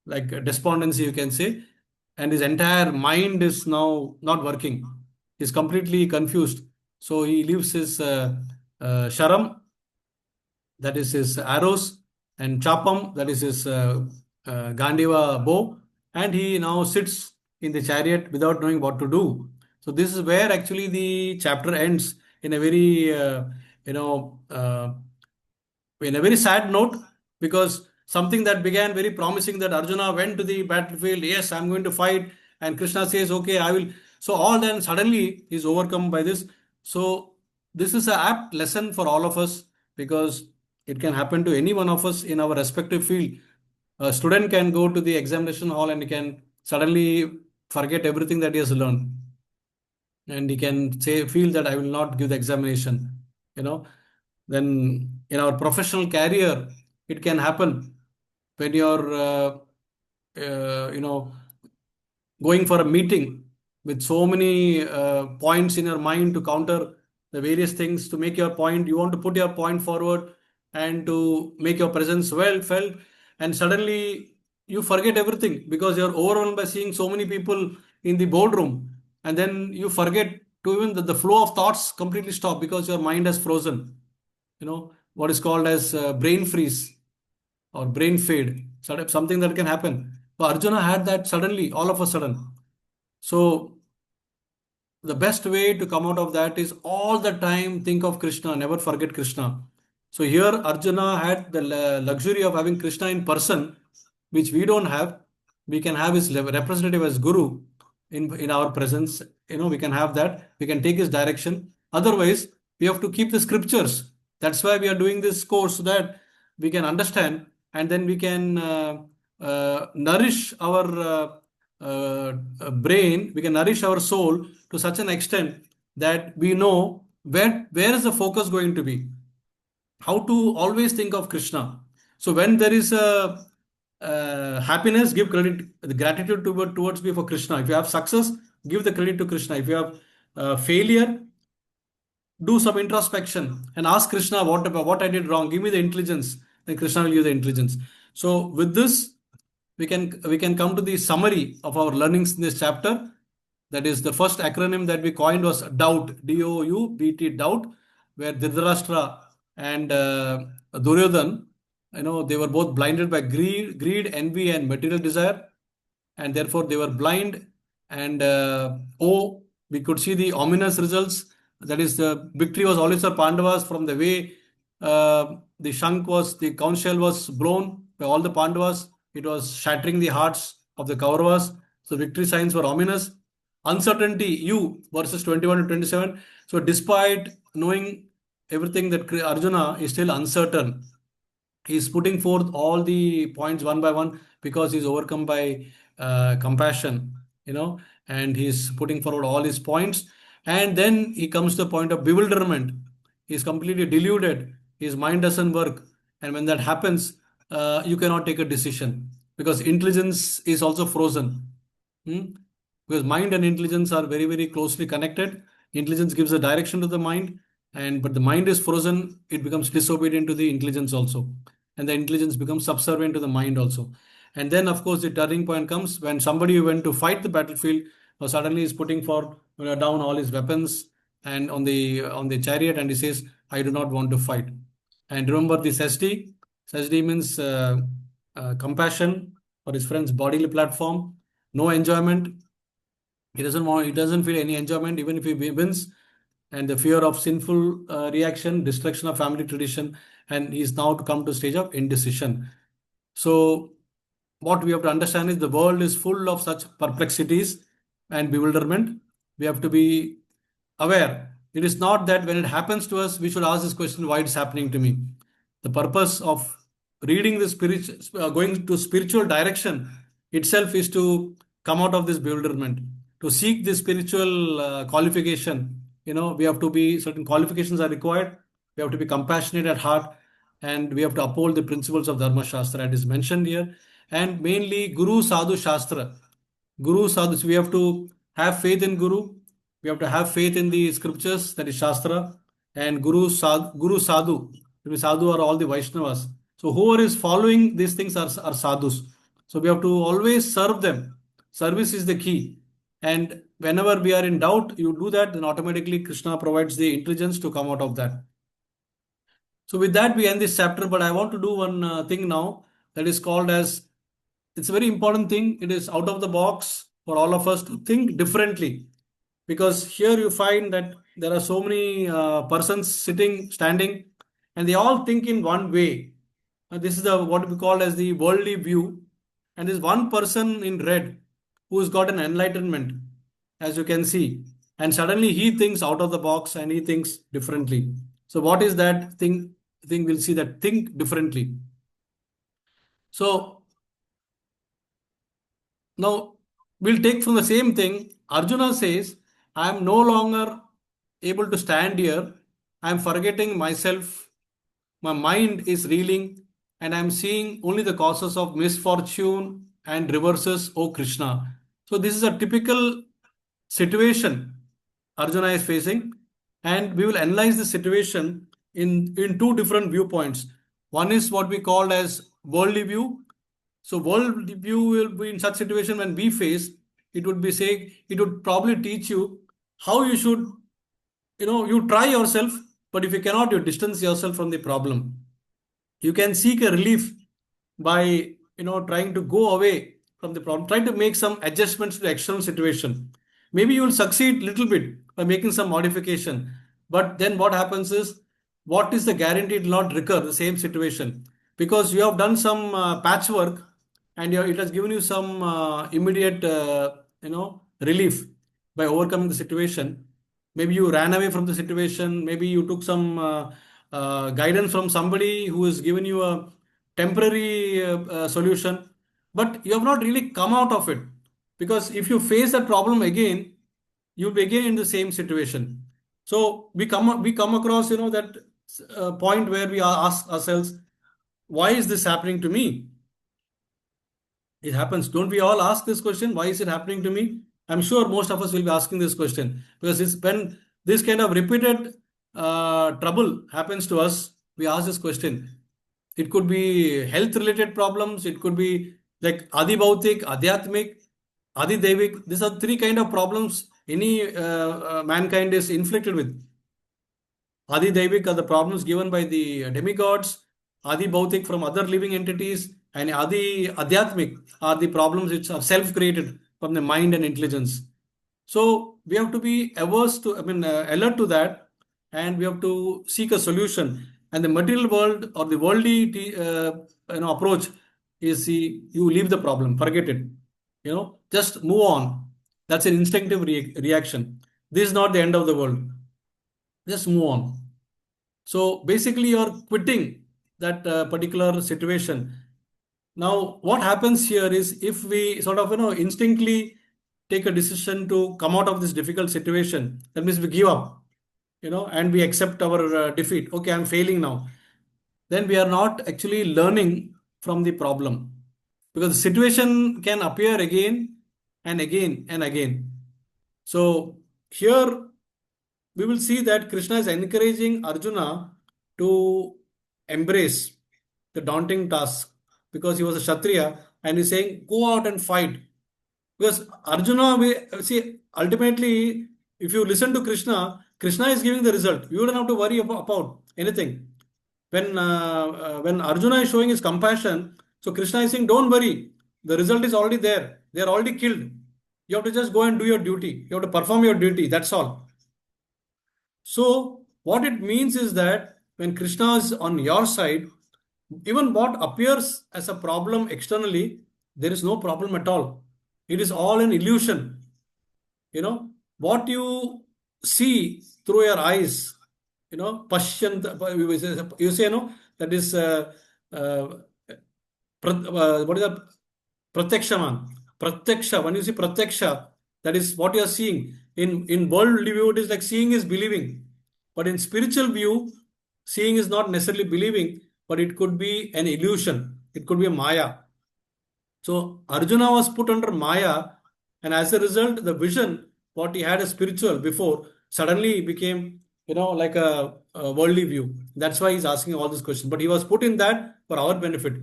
like despondency, you can say, and his entire mind is now not working. He's completely confused. So he leaves his sharam, that is his arrows, and chapam, that is his gandiva bow, and he now sits in the chariot without knowing what to do. So this is where actually the chapter ends in a very in a very sad note, because something that began very promising, that Arjuna went to the battlefield, yes, I'm going to fight, and Krishna says, okay, I will. So all then suddenly is overcome by this. So this is an apt lesson for all of us, because it can happen to any one of us in our respective field. A student can go to the examination hall and he can suddenly forget everything that he has learned, and he can feel that I will not give the examination. Then in our professional career, it can happen when you're going for a meeting with so many points in your mind to counter the various things, to make your point. You want to put your point forward and to make your presence well felt, and suddenly you forget everything because you're overwhelmed by seeing so many people in the boardroom, and then you forget to even the flow of thoughts completely stop because your mind has frozen. What is called as brain freeze or brain fade, something that can happen. But Arjuna had that suddenly, all of a sudden. So the best way to come out of that is all the time think of Krishna, never forget Krishna. So here Arjuna had the luxury of having Krishna in person, which we don't have. We can have his representative as Guru in our presence. We can have that. We can take his direction. Otherwise, we have to keep the scriptures. That's why we are doing this course, so that we can understand, and then we can nourish our brain, we can nourish our soul to such an extent that we know where is the focus going to be, how to always think of Krishna. So when there is a happiness, give credit, the gratitude towards me for Krishna. If you have success, give the credit to Krishna. If you have failure, do some introspection and ask Krishna what I did wrong. Give me the intelligence, then Krishna will give the intelligence. So with this, we can come to the summary of our learnings in this chapter. That is, the first acronym that we coined was doubt, D-O-U-B-T, doubt, where Dhritarashtra and Duryodhan, they were both blinded by greed, envy, and material desire, and therefore they were blind. And we could see the ominous results. That is, the victory was always for Pandavas from the way the conch shell was blown by all the Pandavas. It was shattering the hearts of the Kauravas. So victory signs were ominous. Uncertainty, verses 21 to 27. So despite knowing everything, that Arjuna is still uncertain. He's putting forth all the points one by one because he's overcome by compassion, and he's putting forward all his points. And then he comes to the point of bewilderment. He's completely deluded. His mind doesn't work. And when that happens, you cannot take a decision because intelligence is also frozen. Because mind and intelligence are very, very closely connected. Intelligence gives the direction to the mind, but the mind is frozen. It becomes disobedient to the intelligence also. And the intelligence becomes subservient to the mind also. And then, of course, the turning point comes when somebody who went to fight the battlefield suddenly is putting down all his weapons, and on the chariot, and he says, I do not want to fight. And remember the Seshadri. Seshadri means compassion for his friend's bodily platform, no enjoyment. He doesn't feel any enjoyment even if he wins, and the fear of sinful reaction, destruction of family tradition, and he's now to come to stage of indecision. So what we have to understand is the world is full of such perplexities and bewilderment. We have to be aware. It is not that when it happens to us, we should ask this question, why it's happening to me? The purpose of reading the going to spiritual direction itself is to come out of this bewilderment, to seek this spiritual qualification. We have to be, certain qualifications are required. We have to be compassionate at heart, and we have to uphold the principles of Dharma Shastra, it is mentioned here, and mainly Guru Sadhu Shastra. Guru Sadhu, so we have to have faith in Guru, we have to have faith in the scriptures, that is Shastra, and Guru Sadhu. Sadhu are all the Vaishnavas. So whoever is following these things are sadhus. So we have to always serve them. Service is the key. And whenever we are in doubt, you do that, then automatically Krishna provides the intelligence to come out of that. So with that, we end this chapter, but I want to do one thing now that is called as, it's a very important thing. It is out of the box for all of us to think differently. Because here you find that there are so many persons standing, and they all think in one way. This is what we call as the worldly view. And there's one person in red who's got an enlightenment, as you can see. And suddenly he thinks out of the box and he thinks differently. So what is that thing? We'll see that think differently. So now we'll take from the same thing. Arjuna says, I am no longer able to stand here. I am forgetting myself. My mind is reeling, and I am seeing only the causes of misfortune and reverses, O Krishna. So this is a typical situation Arjuna is facing, and we will analyze the situation in two different viewpoints. One is what we call as worldly view. So worldly view will be in such situation when we face, it would probably teach you how you should, you try yourself, but if you cannot, you distance yourself from the problem. You can seek a relief by, trying to go away from the problem, try to make some adjustments to the external situation. Maybe you will succeed little bit by making some modification. But then what happens is, what is the guarantee it will not recur the same situation? Because you have done some patchwork, and it has given you some immediate, relief by overcoming the situation. Maybe you ran away from the situation. Maybe you took some guidance from somebody who has given you a temporary solution, but you have not really come out of it. Because if you face that problem again, you'll be again in the same situation. So we come across, that point where we ask ourselves, why is this happening to me? It happens. Don't we all ask this question? Why is it happening to me? I'm sure most of us will be asking this question, because it's when this kind of repeated trouble happens to us, we ask this question. It could be health related problems. It could be like Adi Bhautik, Adhyatmik, Adi Devik. These are three kind of problems any mankind is inflicted with. Adi Devik are the problems given by the demigods, Adi Bhautik from other living entities, and Adi Adhyatmik are the problems which are self-created from the mind and intelligence. So we have to be alert to that, and we have to seek a solution. And the material world or the worldly approach is you leave the problem, forget it, just move on. That's an instinctive reaction. This is not the end of the world. Just move on. So basically, you're quitting that particular situation. Now, what happens here is, if we sort of instinctively take a decision to come out of this difficult situation, that means we give up, and we accept our defeat. Okay, I'm failing now. Then we are not actually learning from the problem, because the situation can appear again and again and again. So here we will see that Krishna is encouraging Arjuna to embrace the daunting task, because he was a Kshatriya, and he's saying, go out and fight. Because Arjuna, ultimately, if you listen to Krishna, Krishna is giving the result. You don't have to worry about anything. When Arjuna is showing his compassion, so Krishna is saying, don't worry, the result is already there. They are already killed. You have to just go and do your duty. You have to perform your duty. That's all. So what it means is that when Krishna is on your side, even what appears as a problem externally, there is no problem at all. It is all an illusion. What you see through your eyes, pashyant, you say, that is, what is that? Pratyakshaman. Pratyaksha, when you see pratyaksha, that is what you are seeing. In worldly view, it is like seeing is believing. But in spiritual view, seeing is not necessarily believing, but it could be an illusion. It could be a maya. So Arjuna was put under maya, and as a result, the vision, what he had as spiritual before, suddenly became, like a worldly view. That's why he's asking all these questions. But he was put in that for our benefit.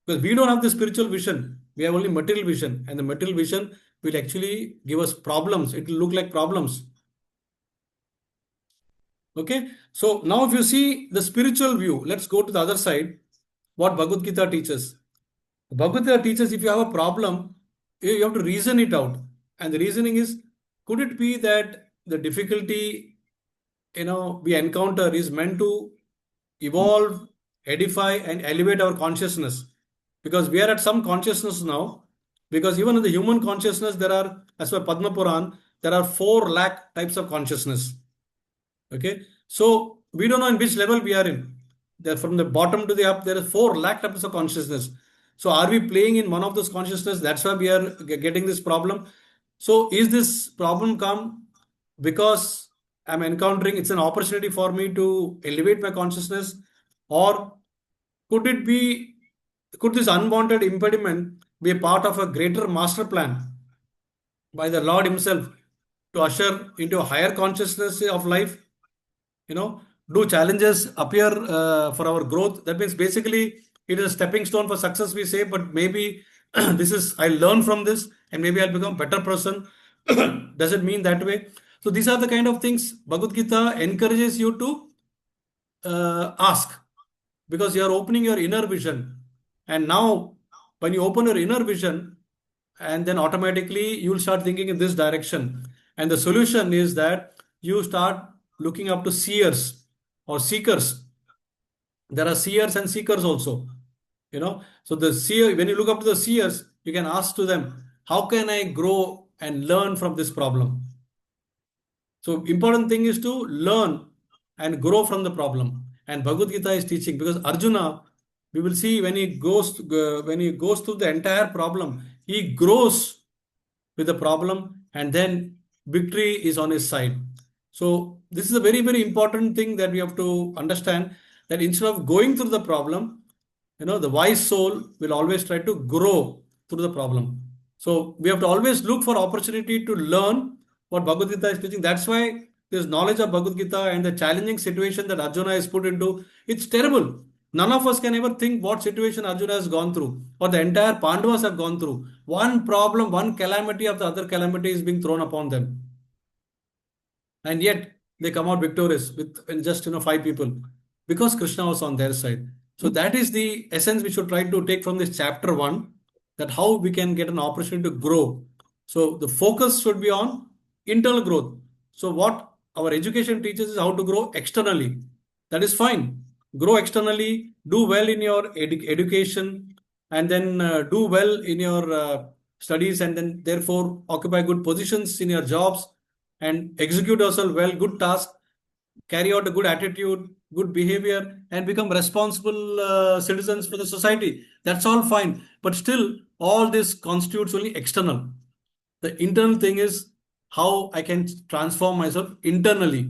Because we don't have the spiritual vision. We have only material vision. And the material vision will actually give us problems. It will look like problems. Okay. So now if you see the spiritual view, let's go to the other side. What Bhagavad Gita teaches. Bhagavad-Gita teaches if you have a problem, you have to reason it out. And the reasoning is, could it be that the difficulty, we encounter is meant to evolve, edify, and elevate our consciousness? Because we are at some consciousness now. Because even in the human consciousness, there are, as per Padma Puran, there are 4 lakh types of consciousness. Okay. So we don't know in which level we are in. From the bottom to the up, there are 4 lakh types of consciousness. So are we playing in one of those consciousness? That's why we are getting this problem. So is this problem come because I'm encountering, it's an opportunity for me to elevate my consciousness? Or could this unwanted impediment be a part of a greater master plan by the Lord himself to usher into a higher consciousness of life? Do challenges appear for our growth? That means basically it is a stepping stone for success, we say, but maybe I learn from this and maybe I'll become a better person. Does it mean that way? So these are the kind of things Bhagavad Gita encourages you to ask, because you are opening your inner vision. And now when you open your inner vision, and then automatically you will start thinking in this direction. And the solution is that you start looking up to seers or seekers. There are seers and seekers also. So the seer, when you look up to the seers, you can ask to them, how can I grow and learn from this problem? So important thing is to learn and grow from the problem. And Bhagavad Gita is teaching, because Arjuna, we will see when he goes through the entire problem, he grows with the problem, and then victory is on his side. So this is a very, very important thing that we have to understand, that instead of going through the problem, the wise soul will always try to grow through the problem. So we have to always look for opportunity to learn what Bhagavad Gita is teaching. That's why this knowledge of Bhagavad Gita and the challenging situation that Arjuna is put into, it's terrible. None of us can ever think what situation Arjuna has gone through, or the entire Pandavas have gone through. One problem, one calamity of the other calamity is being thrown upon them. And yet they come out victorious with just 5 people, because Krishna was on their side. So that is the essence we should try to take from this chapter 1, that how we can get an opportunity to grow. So the focus should be on internal growth. So what our education teaches is how to grow externally. That is fine. Grow externally, do well in your education, and then do well in your studies, and then therefore occupy good positions in your jobs and execute yourself well, good task, carry out a good attitude, good behavior, and become responsible citizens for the society. That's all fine. But still, all this constitutes only external. The internal thing is how I can transform myself internally,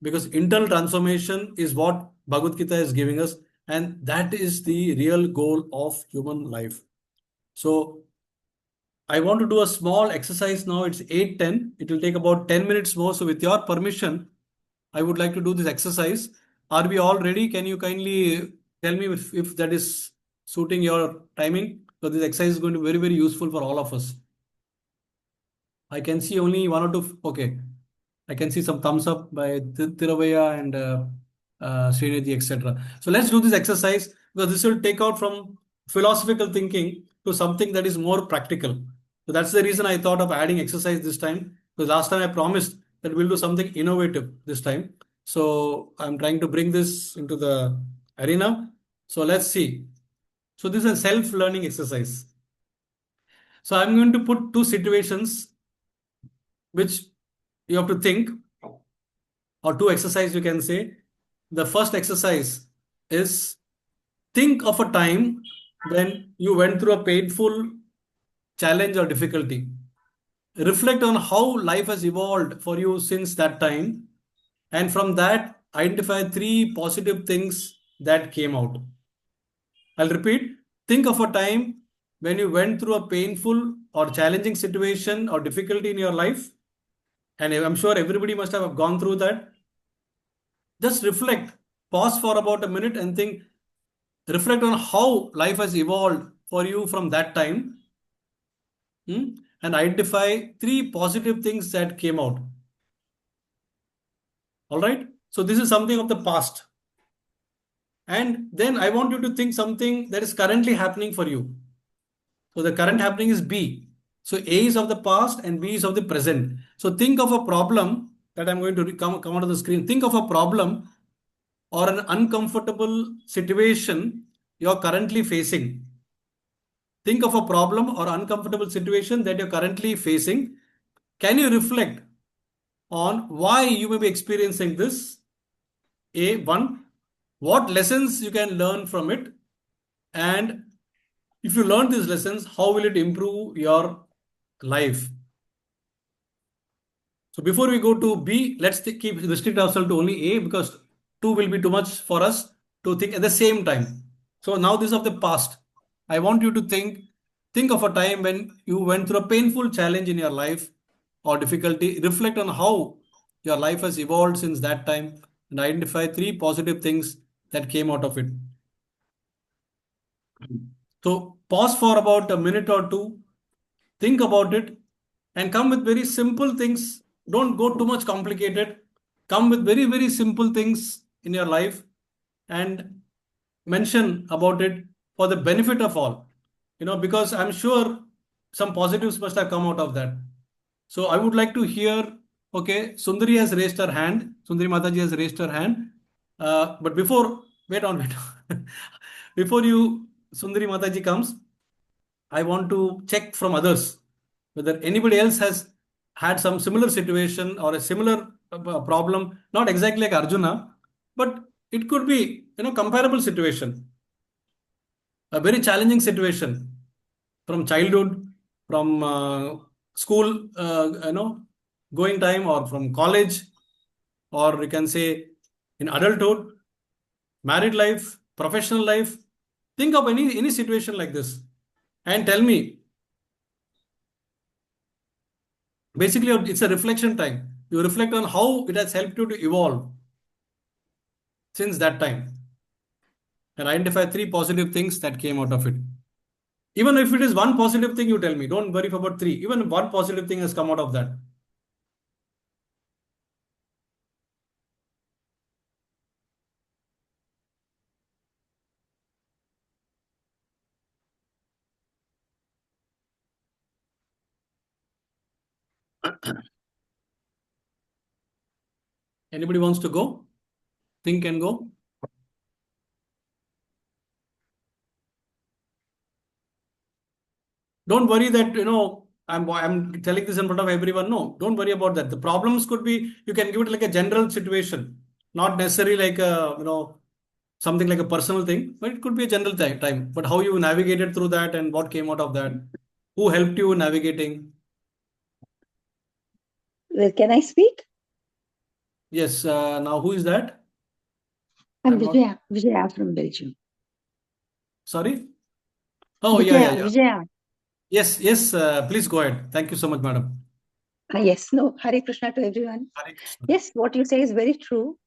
because internal transformation is what Bhagavad Gita is giving us, and that is the real goal of human life. So I want to do a small exercise now. It's 8:10. It will take about 10 minutes more. So with your permission, I would like to do this exercise. Are we all ready? Can you kindly tell me if that is suiting your timing? So this exercise is going to be very, very useful for all of us. I can see only 1 or 2. Okay. I can see some thumbs up by Tiravaya and Srinaji, etc. So let's do this exercise because this will take out from philosophical thinking to something that is more practical. So that's the reason I thought of adding exercise this time, because last time I promised that we'll do something innovative this time. So I'm trying to bring this into the arena. So let's see. So this is a self-learning exercise. So I'm going to put two situations which you have to think, or two exercises you can say. The first exercise is think of a time when you went through a painful challenge or difficulty. Reflect on how life has evolved for you since that time, and from that, identify three positive things that came out. I'll repeat. Think of a time when you went through a painful or challenging situation or difficulty in your life, and I'm sure everybody must have gone through that. Just reflect, pause for about a minute and think, reflect on how life has evolved for you from that time, and identify three positive things that came out. All right. So this is something of the past. And then I want you to think something that is currently happening for you. So the current happening is B. So A is of the past and B is of the present. So think of a problem that I'm going to come out of the screen. Think of a problem or an uncomfortable situation you're currently facing. Think of a problem or uncomfortable situation that you're currently facing. Can you reflect on why you may be experiencing this? One, what lessons you can learn from it, and if you learn these lessons, how will it improve your life? So before we go to B, let's keep restrict ourselves to only A, because two will be too much for us to think at the same time. So now this is of the past. I want you to think of a time when you went through a painful challenge in your life or difficulty. Reflect on how your life has evolved since that time and identify three positive things that came out of it. So pause for about a minute or two, think about it, and come with very simple things. Don't go too much complicated. Come with very, very simple things in your life and mention about it for the benefit of all. Because I'm sure some positives must have come out of that. So I would like to hear, okay, Sundari has raised her hand. Sundari Mataji has raised her hand. But wait on. Before Sundari Mataji comes, I want to check from others whether anybody else has had some similar situation or a similar problem, not exactly like Arjuna, but it could be, comparable situation, a very challenging situation from childhood, from school, going time, or from college, or you can say in adulthood, married life, professional life. Think of any situation like this and tell me. Basically, it's a reflection time. You reflect on how it has helped you to evolve since that time and identify three positive things that came out of it. Even if it is one positive thing, you tell me. Don't worry about three. Even one positive thing has come out of that. Anybody wants to go? Think and go. Don't worry that, I'm telling this in front of everyone. No, don't worry about that. The problems could be, you can give it like a general situation, not necessarily like something like a personal thing, but it could be a general time. But how you navigated through that and what came out of that, who helped you in navigating. Well, can I speak? Yes. Now who is that? I'm Vijaya from Belgium. Sorry? Oh, yeah. Vijaya. Yes. Please go ahead. Thank you so much, madam. Yes. No. Hare Krishna to everyone. Hare Krishna. Yes, what you say is very true.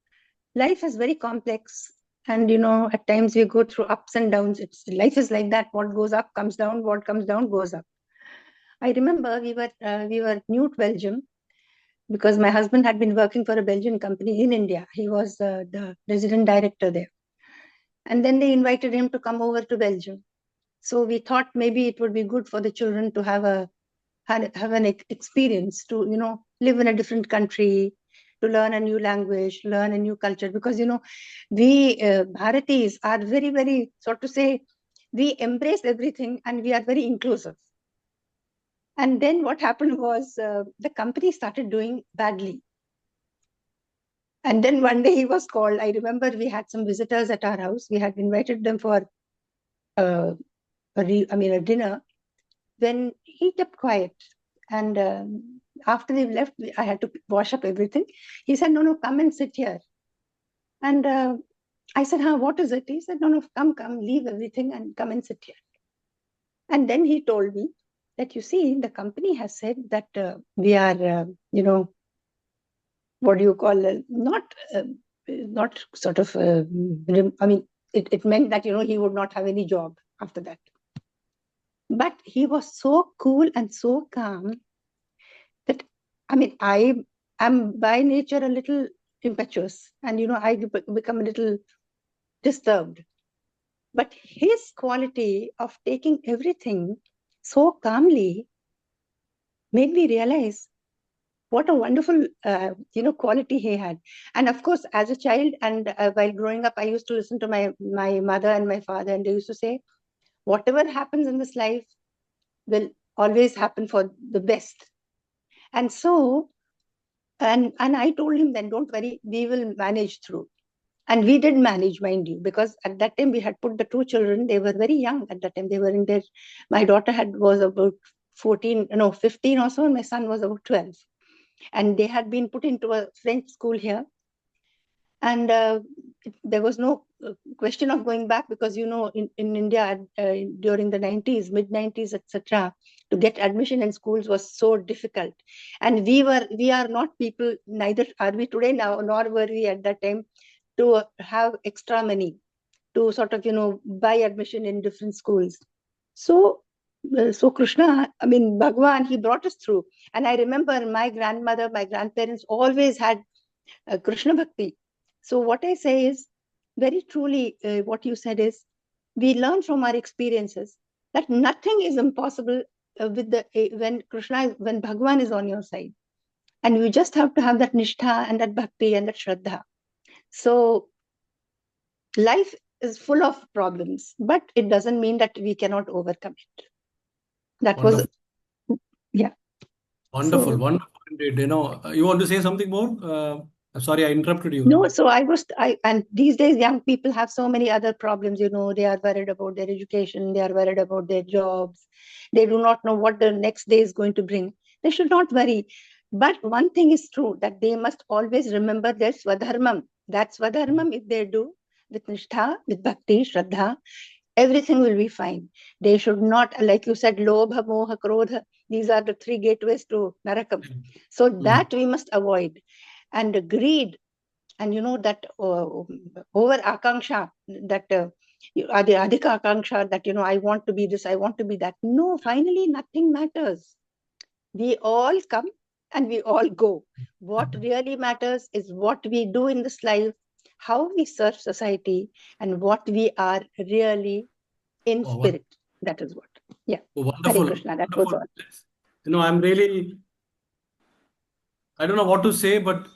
Life is very complex, and at times we go through ups and downs. Life is like that. What goes up comes down. What comes down goes up. I remember we were new to Belgium, because my husband had been working for a Belgian company in India. He was the resident director there. And then they invited him to come over to Belgium. So we thought maybe it would be good for the children to have an experience to, live in a different country, to learn a new language, learn a new culture. Because, we Bharatis are very, very, so to say, we embrace everything and we are very inclusive. And then what happened was the company started doing badly. And then one day he was called. I remember we had some visitors at our house. We had invited them for a dinner. When he kept quiet, and after they left, I had to wash up everything. He said, no, come and sit here. And I said, what is it? He said, no, come, leave everything and come and sit here. And then he told me that, you see, the company has said that we are, what do you call, not sort of, it meant that, he would not have any job after that. But he was so cool and so calm that, I am by nature a little impetuous, and, I become a little disturbed. But his quality of taking everything so calmly made me realize what a wonderful, quality he had. And of course, as a child and while growing up, I used to listen to my mother and my father, and they used to say, whatever happens in this life will always happen for the best. And so, and I told him then, don't worry, we will manage through. And we did manage, mind you, because at that time we had put the two children, they were very young at that time. They were in their, my daughter was about 15 or so, and my son was about 12. And they had been put into a French school here. And there was no question of going back, because, in India during the 90s, mid-90s, etc., to get admission in schools was so difficult. And we are not people, neither are we today now, nor were we at that time, to have extra money to sort of, buy admission in different schools. So Krishna, Bhagavan, he brought us through. And I remember my grandmother, my grandparents always had Krishna Bhakti. So what I say is, very truly, what you said is, we learn from our experiences that nothing is impossible when Bhagavan is on your side. And you just have to have that nishtha and that bhakti and that shraddha. So life is full of problems, but it doesn't mean that we cannot overcome it. That Wonderful. was, yeah. Wonderful, So, wonderful indeed. You want to say something more? Sorry, I interrupted you. no, so and these days young people have so many other problems, they are worried about their education, they are worried about their jobs. They do not know what the next day is going to bring. They should not worry. But one thing is true, that they must always remember their swadharmam. That swadharmam, if they do, with nishtha, with bhakti, shraddha, everything will be fine. They should not, like you said, lobha, moha, krodha. These are the three gateways to narakam. So that we must avoid. And greed, and that over akanksha, that the adhika akanksha, that I want to be this, I want to be that. No, finally nothing matters. We all come and we all go. What really matters is what we do in this life, how we serve society, and what we are really in spirit. That is what. Yeah. Wonderful. Hare Krishna, that was all. I'm really, I don't know what to say, but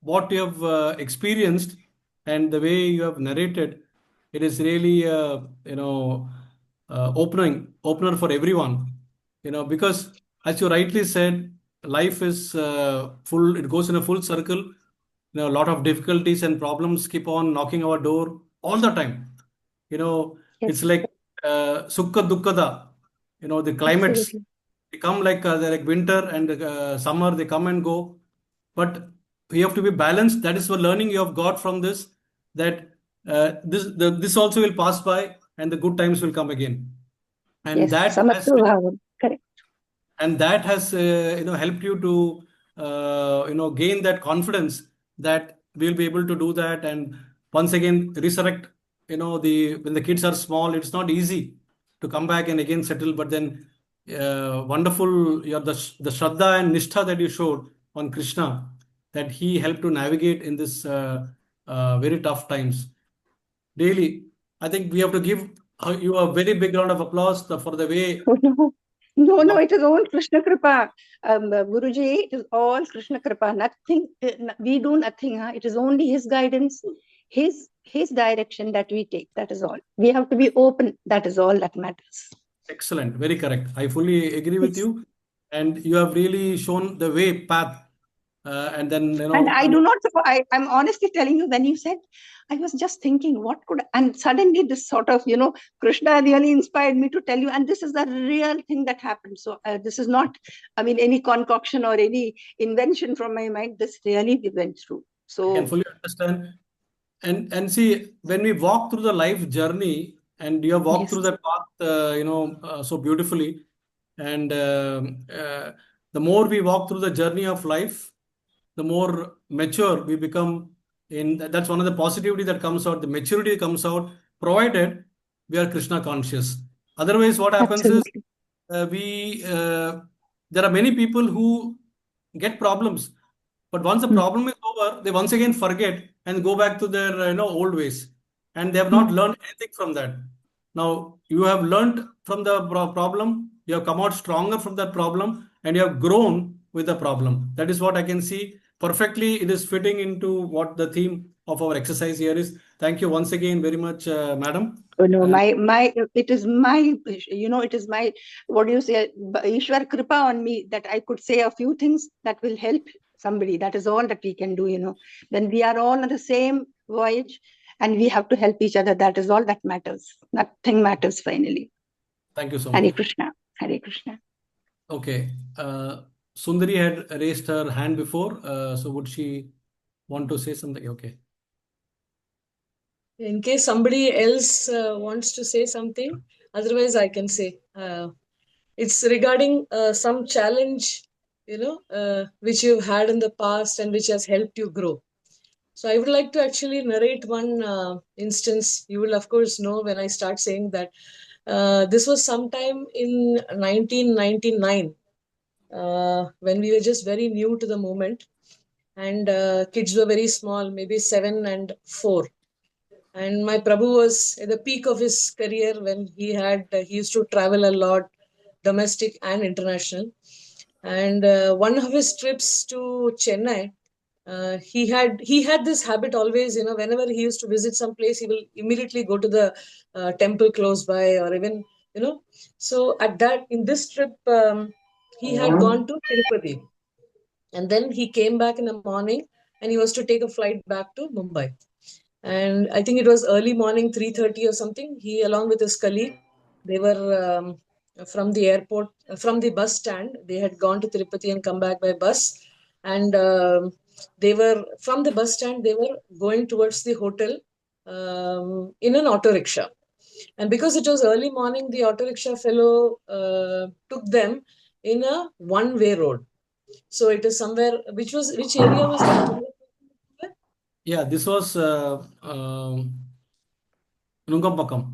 what you have experienced and the way you have narrated, it is really, opener for everyone, because as you rightly said, life is full, it goes in a full circle. A lot of difficulties and problems keep on knocking our door all the time. It's like sukha dukkada, the climates, Absolutely. they come they're like winter and summer, they come and go. But we have to be balanced. That is the learning you have got from this, that this also will pass by and the good times will come again. And Yes, that has samatva bhavam. Correct. and that has helped you to gain that confidence that we'll be able to do that, and once again resurrect. When the kids are small, it's not easy to come back and again settle, but then wonderful, the shraddha and nishtha that you showed, on Krishna that he helped to navigate in this very tough times. Really, I think we have to give you a very big round of applause for the way. Oh, no, it is all Krishna Kripa. Guruji, it is all Krishna Kripa. Nothing, we do nothing. Huh? It is only his guidance, his direction that we take. That is all. We have to be open. That is all that matters. Excellent, very correct. I fully agree with Yes. you, and you have really shown the way path. And then And I do not, I'm honestly telling you, when you said, I was just thinking, what could, and suddenly this sort of, Krishna really inspired me to tell you, and this is the real thing that happened. So this is not, any concoction or any invention from my mind. This really we went through. I can So fully understand. And see, when we walk through the life journey, and you have walked yes, through that path, so beautifully, and the more we walk through the journey of life, the more mature we become. That's one of the positivity that comes out. The maturity comes out, provided we are Krishna conscious. Otherwise, what happens is absolutely. there are many people who get problems, but once the Hmm. problem is over, they once again forget and go back to their old ways, and they have Hmm. not learned anything from that. Now you have learned from the problem, you have come out stronger from that problem, and you have grown with the problem. That is what I can see perfectly. It is fitting into what the theme of our exercise here is. Thank you once again very much, madam. Oh, no, And it is it is my, what do you say, Ishwar Kripa on me, that I could say a few things that will help somebody. That is all that we can do, When we are all on the same voyage and we have to help each other, that is all that matters. Nothing matters finally. thank you so Hare much. Krishna. Hare Krishna. Okay. Sundari had raised her hand before. So would she want to say something? Okay. In case somebody else wants to say something, otherwise I can say. It's regarding some challenge, which you've had in the past and which has helped you grow. So I would like to actually narrate one instance. You will, of course, know when I start saying that this was sometime in 1999, when we were just very new to the movement, and kids were very small, maybe 7 and 4. And my Prabhu was at the peak of his career when he used to travel a lot, domestic and international. And one of his trips to Chennai, he had this habit always, whenever he used to visit some place, he will immediately go to the temple close by, or even, so in this trip, he had gone to Tirupati, and then he came back in the morning, and he was to take a flight back to Mumbai. And I think it was early morning, 3:30 or something. He, along with his colleague, they were from the airport, from the bus stand. They had gone to Tirupati and come back by bus. And they were from the bus stand. They were going towards the hotel in an auto rickshaw. And because it was early morning, the auto rickshaw fellow took them in a one-way road. So it is somewhere. Which area was that? Yeah, this was Nungampakam.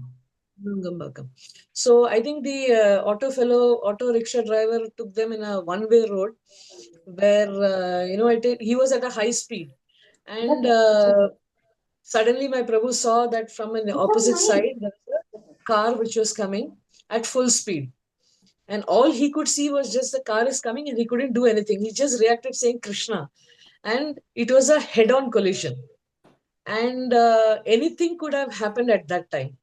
Nungambakam. So I think the auto rickshaw driver took them in a one-way road where, he was at a high speed. And suddenly my Prabhu saw that from an opposite side, there was a car which was coming at full speed. And all he could see was just the car is coming, and he couldn't do anything. He just reacted saying Krishna. And it was a head-on collision. And anything could have happened at that time.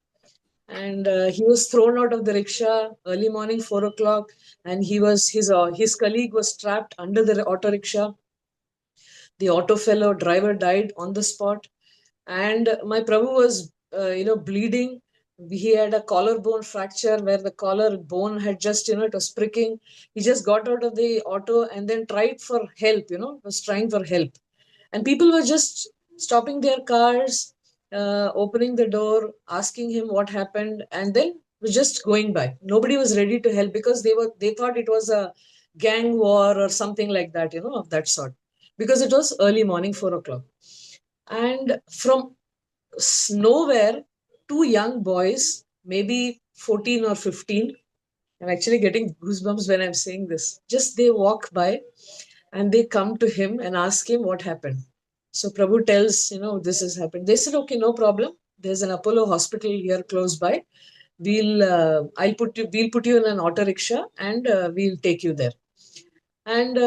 And he was thrown out of the rickshaw early morning, 4 o'clock, and his colleague was trapped under the auto rickshaw. The auto fellow driver died on the spot, and my Prabhu was bleeding. He had a collarbone fracture where the collar bone had just, it was pricking. He just got out of the auto and then tried for help, was trying for help. And people were just stopping their cars, opening the door, asking him what happened, and then was just going by. Nobody was ready to help because they thought it was a gang war or something like that, of that sort, because it was early morning, 4 o'clock. And from nowhere, two young boys, maybe 14 or 15, I'm actually getting goosebumps when I'm saying this. Just they walk by, and they come to him and ask him what happened. So Prabhu tells, this has happened. They said, okay, no problem. There's an Apollo hospital here close by. We'll put you in an auto rickshaw and we'll take you there. And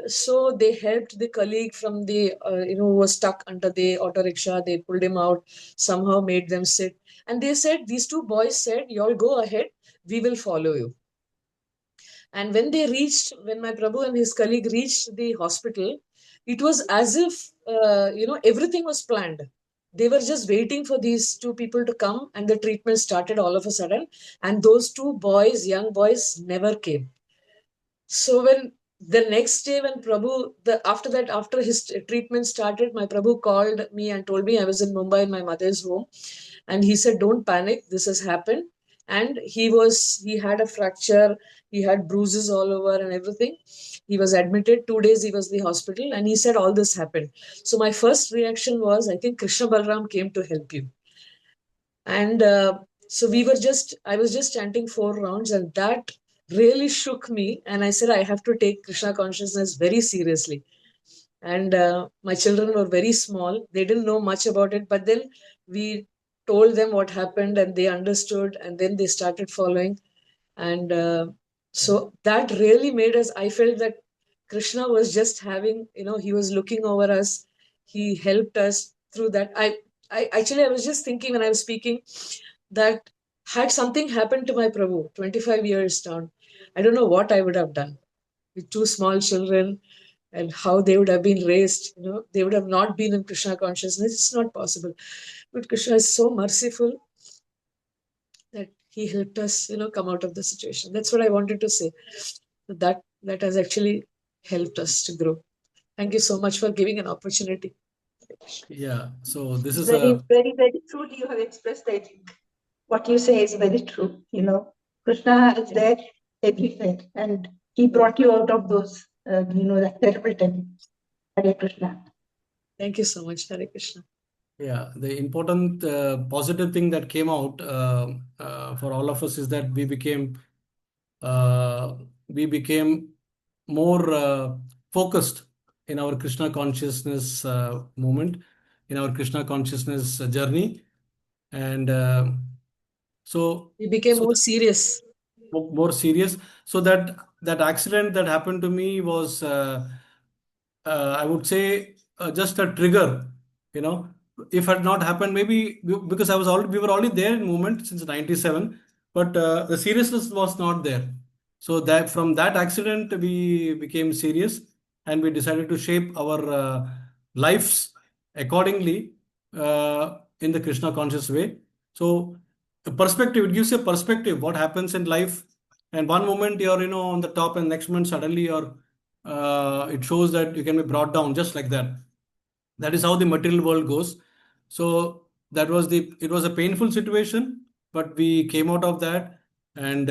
so they helped the colleague from the, who was stuck under the auto rickshaw. They pulled him out, somehow made them sit. And they said, these two boys said, you all go ahead, we will follow you. And when my Prabhu and his colleague reached the hospital, it was as if, everything was planned. They were just waiting for these two people to come, and the treatment started all of a sudden. And those two boys, young boys, never came. So when the next day, when Prabhu, after his treatment started, my Prabhu called me and told me I was in Mumbai in my mother's home. And he said, don't panic, this has happened. And he had a fracture, he had bruises all over and everything. He was admitted, 2 days he was in the hospital, and he said all this happened. So my first reaction was, I think Krishna Balram came to help you. And so I was just chanting 4 rounds, and that really shook me. And I said, I have to take Krishna consciousness very seriously. And my children were very small. They didn't know much about it. But then we told them what happened, and they understood. And then they started following. And so that really made us, I felt that Krishna was just having, he was looking over us. He helped us through that. I was just thinking when I was speaking that had something happened to my Prabhu 25 years down, I don't know what I would have done with 2 small children and how they would have been raised. They would have not been in Krishna consciousness. It's not possible. But Krishna is so merciful that he helped us, come out of the situation. That's what I wanted to say. That has actually helped us to grow. Thank you so much for giving an opportunity. Yeah. So this is Very, very, very truly you have expressed, I think. What you say is very true. Krishna is there everywhere, and he brought you out of those, that terrible time. Hare Krishna. Thank you so much, Hare Krishna. Yeah, the important positive thing that came out for all of us is that we became more focused in our Krishna consciousness movement, in our Krishna consciousness journey, and so We became so more serious. more serious. So that accident that happened to me was, I would say, just a trigger. If it had not happened, maybe because we were already there in movement since '97, but the seriousness was not there. So that from that accident we became serious, and we decided to shape our lives accordingly in the Krishna conscious way. So a perspective, it gives you a perspective what happens in life, and one moment you're on the top, and next moment suddenly it shows that you can be brought down just like that. That is how the material world goes. So it was a painful situation, but we came out of that, and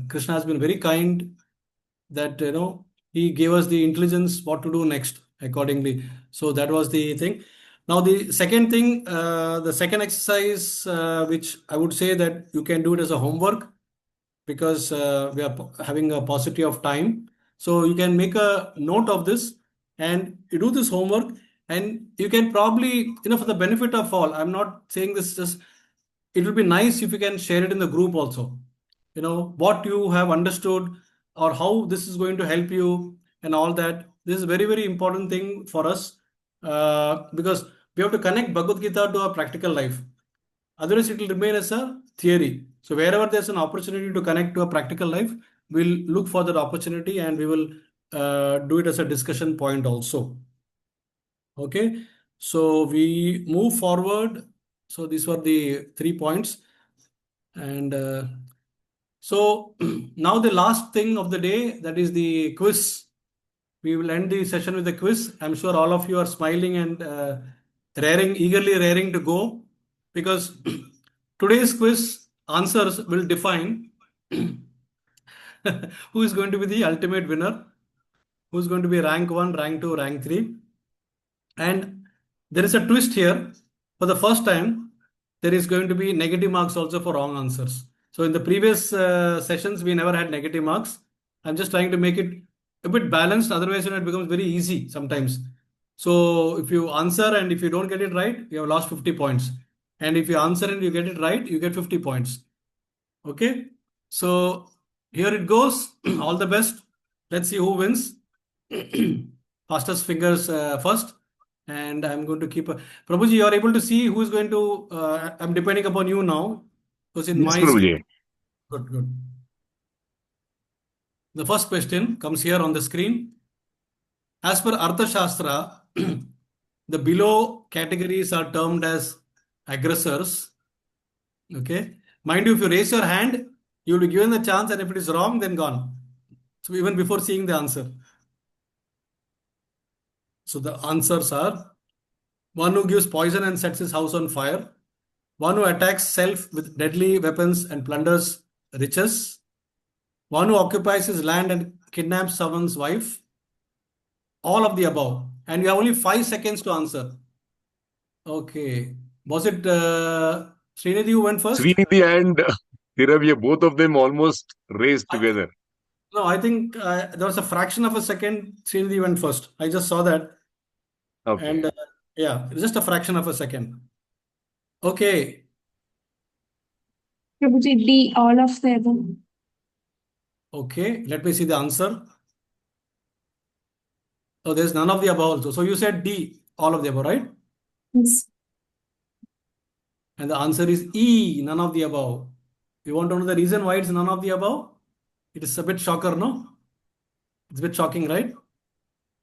Krishna has been very kind that he gave us the intelligence what to do next accordingly. So that was the thing. Now the second thing, the second exercise, which I would say that you can do it as a homework, because we are having a paucity of time. So you can make a note of this and you do this homework, and you can probably, for the benefit of all, I'm not saying this just, it will be nice if you can share it in the group also. What you have understood or how this is going to help you and all that. This is a very, very important thing for us because we have to connect Bhagavad-Gita to our practical life. Otherwise, it will remain as a theory. So wherever there's an opportunity to connect to a practical life, we'll look for that opportunity, and we will do it as a discussion point also. Okay, so we move forward. So these were the 3 points. And so now the last thing of the day, that is the quiz. We will end the session with a quiz. I'm sure all of you are smiling and eagerly raring to go, because today's quiz answers will define who is going to be the ultimate winner, who is going to be rank 1, rank 2, rank 3. And there is a twist here. For the first time, there is going to be negative marks also for wrong answers. So in the previous sessions, we never had negative marks. I'm just trying to make it a bit balanced. Otherwise, it becomes very easy sometimes. So if you answer and if you don't get it right, you have lost 50 points. And if you answer and you get it right, you get 50 points. Okay. So here it goes. All the best. Let's see who wins. Fastest fingers first. And I'm going to keep Prabhuji, you are able to see who is going to. I'm depending upon you now. Because in Yes, my. Prabhuji. Good. The first question comes here on the screen. As per Arthashastra, the below categories are termed as aggressors. Okay. Mind you, if you raise your hand, you will be given the chance, and if it is wrong, then gone. So even before seeing the answer. So the answers are: one who gives poison and sets his house on fire, one who attacks self with deadly weapons and plunders riches, one who occupies his land and kidnaps someone's wife, all of the above. And you have only 5 seconds to answer. Okay. Was it Srinidhi who went first? Srinidhi and Tiravya, both of them almost raced I- together. No, I think there was a fraction of a second. Srinidhi went first. I just saw that. Okay. And yeah, just a fraction of a second. Okay. Prabhuji, D, all of the above. Okay. Let me see the answer. Oh, there's none of the above also. So you said D, all of the above, right? Yes. And the answer is E, none of the above. You want to know the reason why it's none of the above? It is a bit shocker, no? It's a bit shocking, right?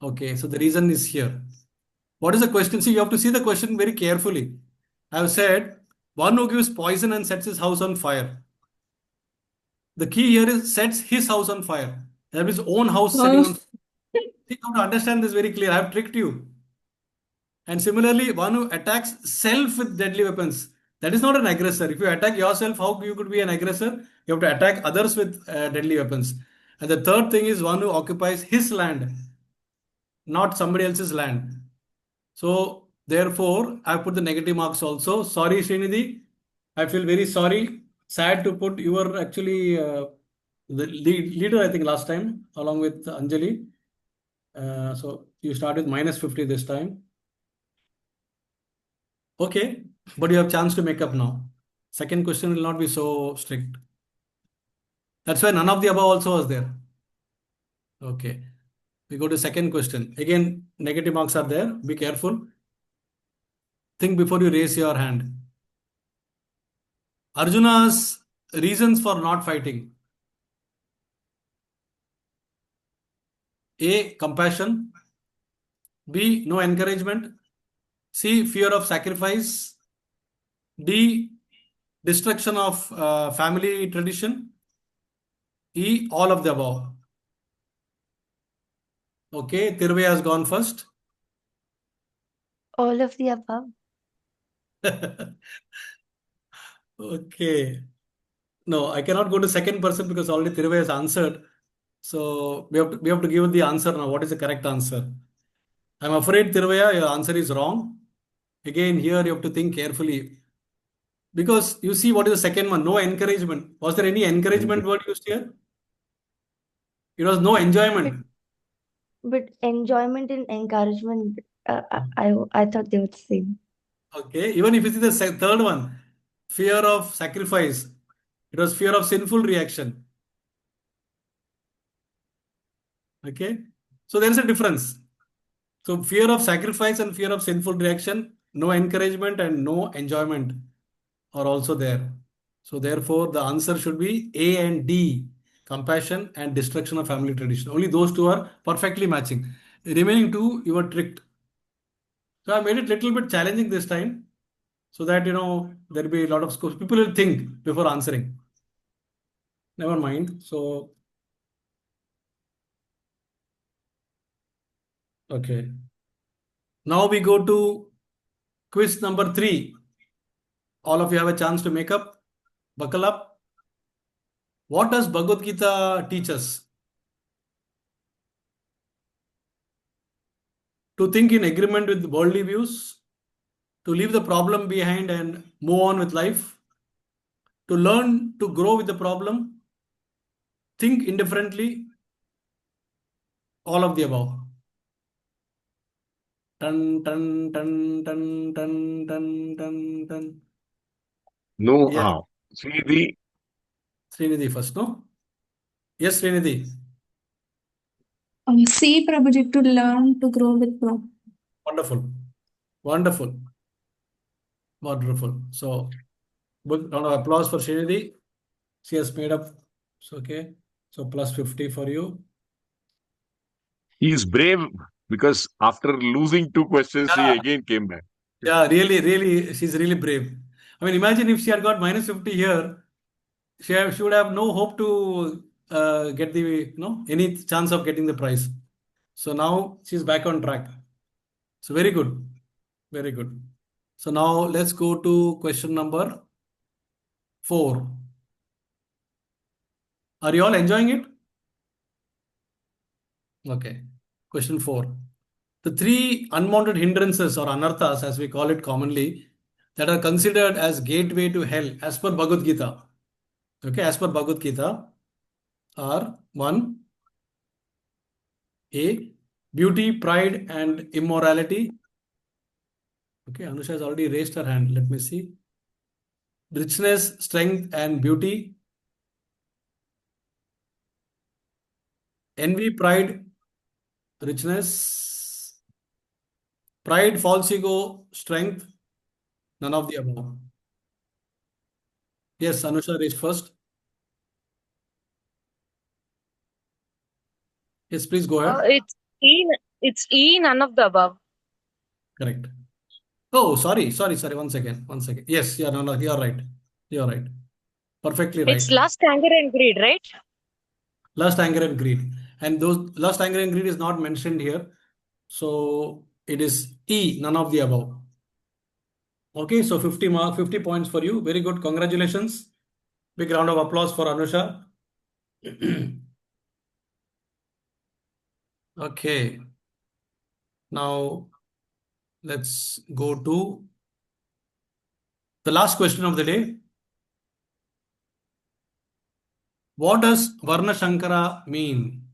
Okay, so the reason is here. What is the question? See, you have to see the question very carefully. I have said, one who gives poison and sets his house on fire. The key here is sets his house on fire. That means his own house setting on fire. You have to understand this very clear. I have tricked you. And similarly, one who attacks self with deadly weapons. That is not an aggressor. If you attack yourself, how you could be an aggressor? You have to attack others with deadly weapons. And the third thing is one who occupies his land, not somebody else's land. So therefore, I put the negative marks also. Sorry, Srinidhi. I feel very sorry. Sad to put. You were actually the leader, I think, last time, along with Anjali. So you start with -50 this time. Okay, but you have chance to make up now. Second question will not be so strict. That's why none of the above also was there. Okay, we go to second question. Again, negative marks are there. Be careful. Think before you raise your hand. Arjuna's reasons for not fighting. A, compassion. B, no encouragement. C, fear of sacrifice. D, destruction of family tradition. E, all of the above. Okay, Tirve has gone first. All of the above. Okay. No, I cannot go to second person because already Tirve has answered. So we have to give the answer now. What is the correct answer? I'm afraid, Tirvaya, your answer is wrong. Again, here you have to think carefully. Because you see, what is the second one? No encouragement. Was there any encouragement word used here? It was no enjoyment. But enjoyment and encouragement, I thought they were the same. Okay. Even if you see the third one, fear of sacrifice, it was fear of sinful reaction. Okay. So there is a difference. So fear of sacrifice and fear of sinful reaction, no encouragement and no enjoyment are also there. So therefore, the answer should be A and D, compassion and destruction of family tradition. Only those two are perfectly matching. The remaining two, you were tricked. So I made it little bit challenging this time so that, there will be a lot of scores. People will think before answering. Never mind. So, okay. Now we go to quiz number 3. All of you have a chance to make up. Buckle up. What does Bhagavad-Gita teach us? To think in agreement with worldly views, to leave the problem behind and move on with life, to learn to grow with the problem, think indifferently, All of the above. Dun, dun, dun, dun, dun, dun, dun, dun. No, Yeah, Srinidhi, Srinidhi first, no? Yes, Srinidhi. C, Prabhuji, to learn to grow with God. Wonderful. Wonderful. Wonderful. So, good round of applause for Srinidhi. She has made up. So, okay. So, plus 50 for you. he is brave because after losing two questions, he Yeah, again came back. yeah, really, really, she's really brave. I mean, imagine if she had got minus 50 here, she would have no hope to get any chance of getting the prize. So now she's back on track. So very good. Very good. So now let's go to question number 4. Are you all enjoying it? Okay. Question 4. The 3 unwanted hindrances or anarthas, as we call it commonly, that are considered as gateway to hell as per Bhagavad Gita. Okay, as per Bhagavad Gita are 1. A. Beauty, pride, and immorality. Okay, Anusha has already raised her hand. Let me see. Richness, strength, and beauty. Envy, pride, richness. Pride, false ego, strength. None of the above. Yes, Anusha raised first. Yes, please go ahead. It's E, none of the above. Correct. Oh, sorry. One second. Yes, yeah, no, you're right. You're right. Perfectly right. It's lust, anger, and greed, right? Lust, anger, and greed. And those lust, anger, and greed is not mentioned here. So it is E, none of the above. Okay, so 50 points for you. Very good. Congratulations. Big round of applause for Anusha. Okay. Now let's go to the last question of the day. What does Varna Shankara mean?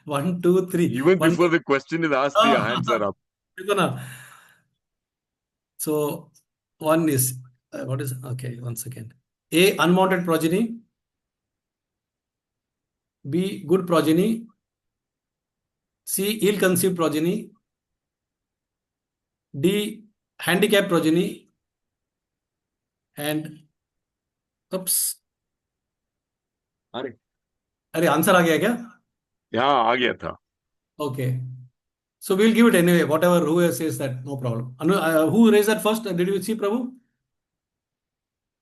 1, 2, 3. Even 1, before the question is asked, the hands are up. So one is what is okay? One second. A. Unwanted progeny. B. Good progeny. C. Ill-conceived progeny. D. Handicapped progeny. And oops. अरे अरे answer आ गया क्या? यहाँ आ गया था. Okay. So we'll give it anyway. Whatever who says that, no problem. Who raised that first? Did you see, Prabhu?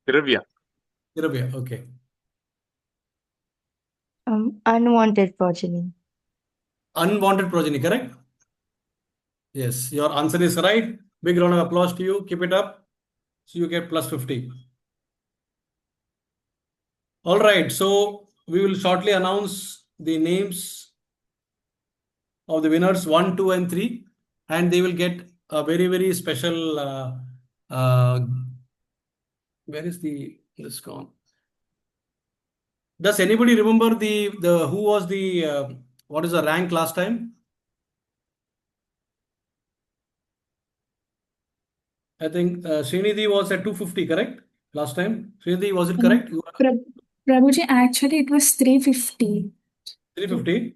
Tiravya. Tiravya. Okay. Unwanted progeny. Unwanted progeny, correct? Yes, your answer is right. Big round of applause to you. Keep it up. So you get plus 50. All right. So we will shortly announce the names of the winners 1, 2, and 3. And they will get a very, very special. Where is this gone? Does anybody remember the who was the what is the rank last time? I think Srinidhi was at 250, correct? Last time, Srinidhi, was it correct? Prabhuji, actually it was 350. 350.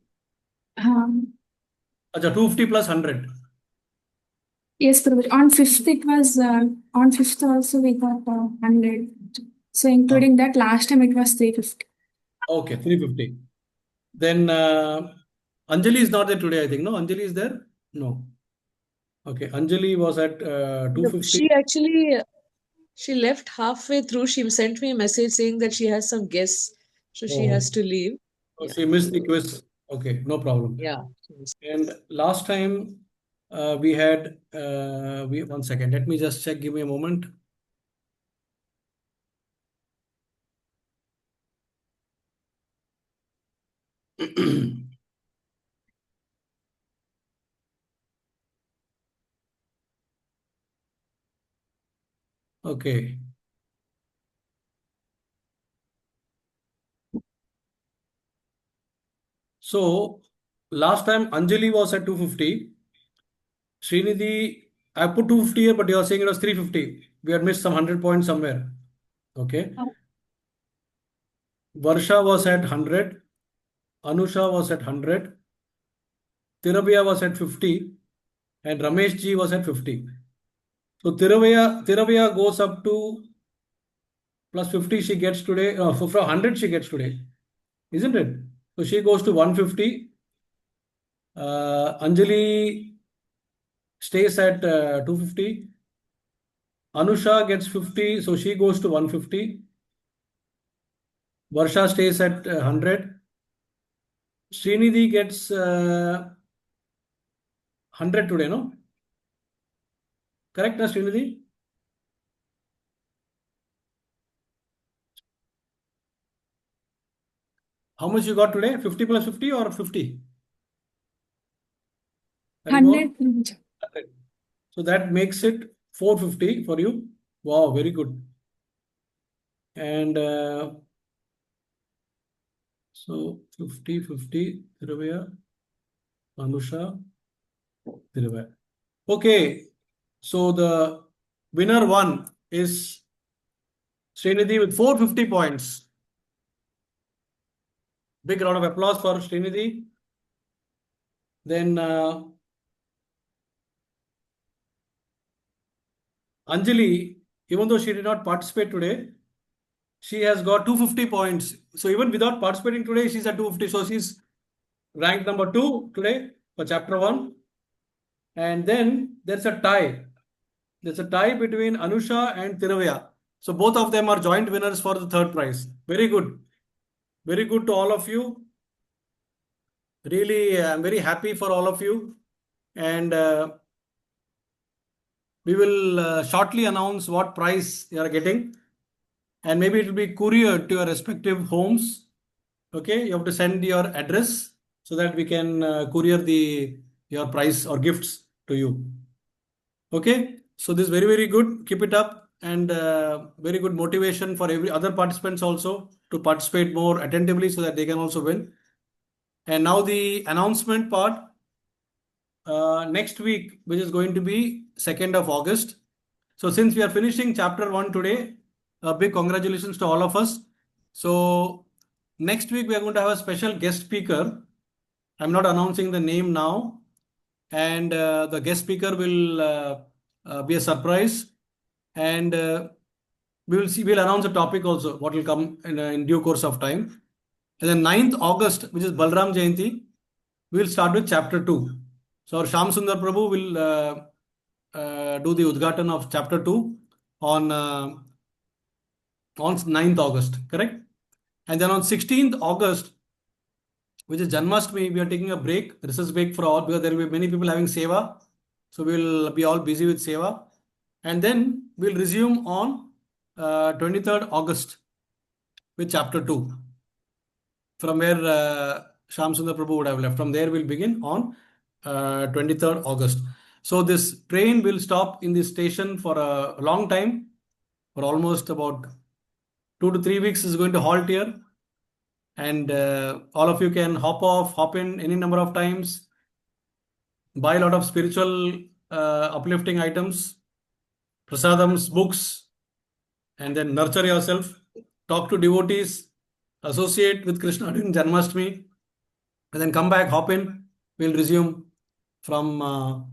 Acha, 250 plus 100. Yes, Prabhuji. On 5th it was, on 5th also we got 100. So including that, last time it was 350. Okay, 350. Then Anjali is not there today, I think. No, Anjali is there? No. Okay, Anjali was at No, 250. she left halfway through. She sent me a message saying that she has some guests, so she Oh, has to leave. so Yeah. she missed the quiz. Okay, no problem. Yeah. And last time we had, 1 second, let me just check, give me a moment. Okay. So last time Anjali was at 250. Srinidhi, I put 250 here, but you are saying it was 350. We had missed some 100 points somewhere. Okay. Oh. Varsha was at 100. Anusha was at 100. Tirabhya was at 50. And Ramesh ji was at 50. So Tirabhya goes up to plus 50 she gets today. From 100 she gets today. Isn't it? So she goes to 150. Anjali stays at 250. Anusha gets 50, so she goes to 150. Varsha stays at 100. Srinidhi gets 100 today, no? Correct, na Srinidhi? How much you got today? 50 plus 50 or 50? 100 Prabhuji. 100. So that makes it 450 for you. Wow, very good. And so 50, 50, Tiruvaya, Anusha, Tiruvaya. Okay, so the winner one is Srinidhi with 450 points. Big round of applause for Srinidhi. Then Anjali, even though she did not participate today, she has got 250 points. So even without participating today, she's at 250. So she's ranked number 2 today for chapter 1. And then there's a tie. There's a tie between Anusha and Tiruvaya. So both of them are joint winners for the third prize. Very good. Very good to all of you. Really, I'm very happy for all of you. And we will shortly announce what prize you are getting. And maybe it will be couriered to your respective homes. Okay, you have to send your address so that we can courier your prize or gifts to you. Okay, so this is very, very good. Keep it up, and very good motivation for every other participants also to participate more attentively so that they can also win. And now the announcement part. Next week, which is going to be 2nd of August. So since we are finishing chapter 1 today, a big congratulations to all of us. So next week we are going to have a special guest speaker. I'm not announcing the name now. And the guest speaker will be a surprise. And we'll announce a topic also, what will come in due course of time. And then 9th August, which is Balram Jayanti, we'll start with chapter 2. So our Shyam Sundar Prabhu will do the Udghatan of chapter 2 on 9th August, correct? And then on 16th August, which is Janmashtami, we are taking a break, recess break for all, because there will be many people having seva. So we'll be all busy with seva. And then we'll resume on 23rd August with chapter 2. From where Shyam Sundar Prabhu would have left. From there we'll begin on 23rd August. So this train will stop in this station for a long time, for almost about 2 to 3 weeks is going to halt here. And all of you can hop off, hop in any number of times, buy a lot of spiritual uplifting items, prasadams, books, and then nurture yourself, talk to devotees, associate with Krishna during Janmashtami, and then come back, hop in. We'll resume from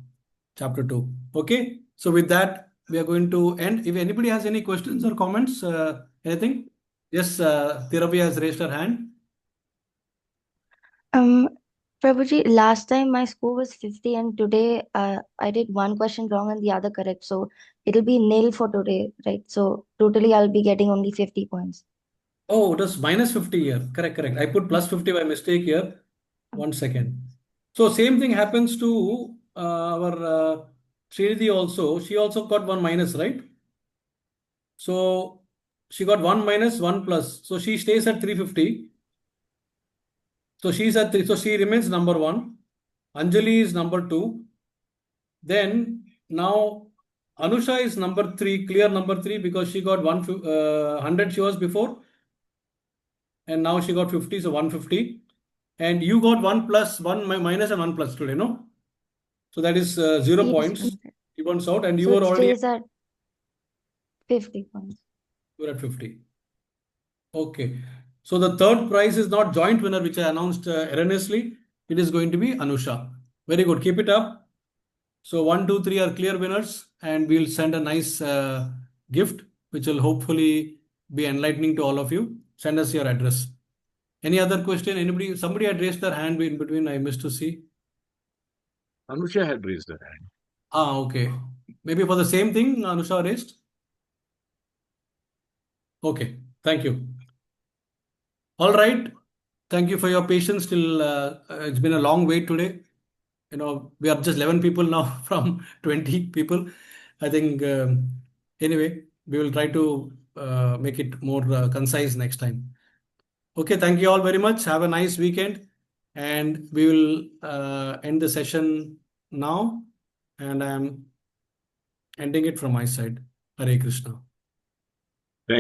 chapter 2. Okay. So with that, we are going to end. If anybody has any questions or comments, anything? Yes, Tiravi has raised her hand. Prabhuji, last time my score was 50 and today I did one question wrong and the other correct. So it'll be nil for today, right? So totally I'll be getting only 50 points. Oh, it was minus 50 here. Correct, correct. I put plus 50 by mistake here. 1 second. So same thing happens to our Srinidhi also. She also got 1 minus, right? So she got 1 minus, 1 plus. So she stays at 350. So she's at 3. So she remains number 1. Anjali is number 2. Then now Anusha is number 3, clear number 3, because she got 100 she was before. And now she got 50, so 150. And you got 1 plus, 1 minus, and 1 plus today, no? So that is 0 Yes, points. Prabhuji. You went out, and you So were it already stays at 50 points. you were at 50. Okay. So the third prize is not joint winner, which I announced erroneously. It is going to be Anusha. Very good. Keep it up. So 1, 2, 3 are clear winners, and we'll send a nice gift, which will hopefully be enlightening to all of you. Send us your address. Any other question? Anybody? Somebody had raised their hand in between. I missed to see. Anusha had raised her hand. Okay. Maybe for the same thing, Anusha raised. Okay. Thank you. All right. Thank you for your patience. Till it's been a long wait today. We are just 11 people now from 20 people. I think anyway, we will try to make it more concise next time. Okay. Thank you all very much. Have a nice weekend, and we will end the session now. And I am ending it from my side. Hare Krishna.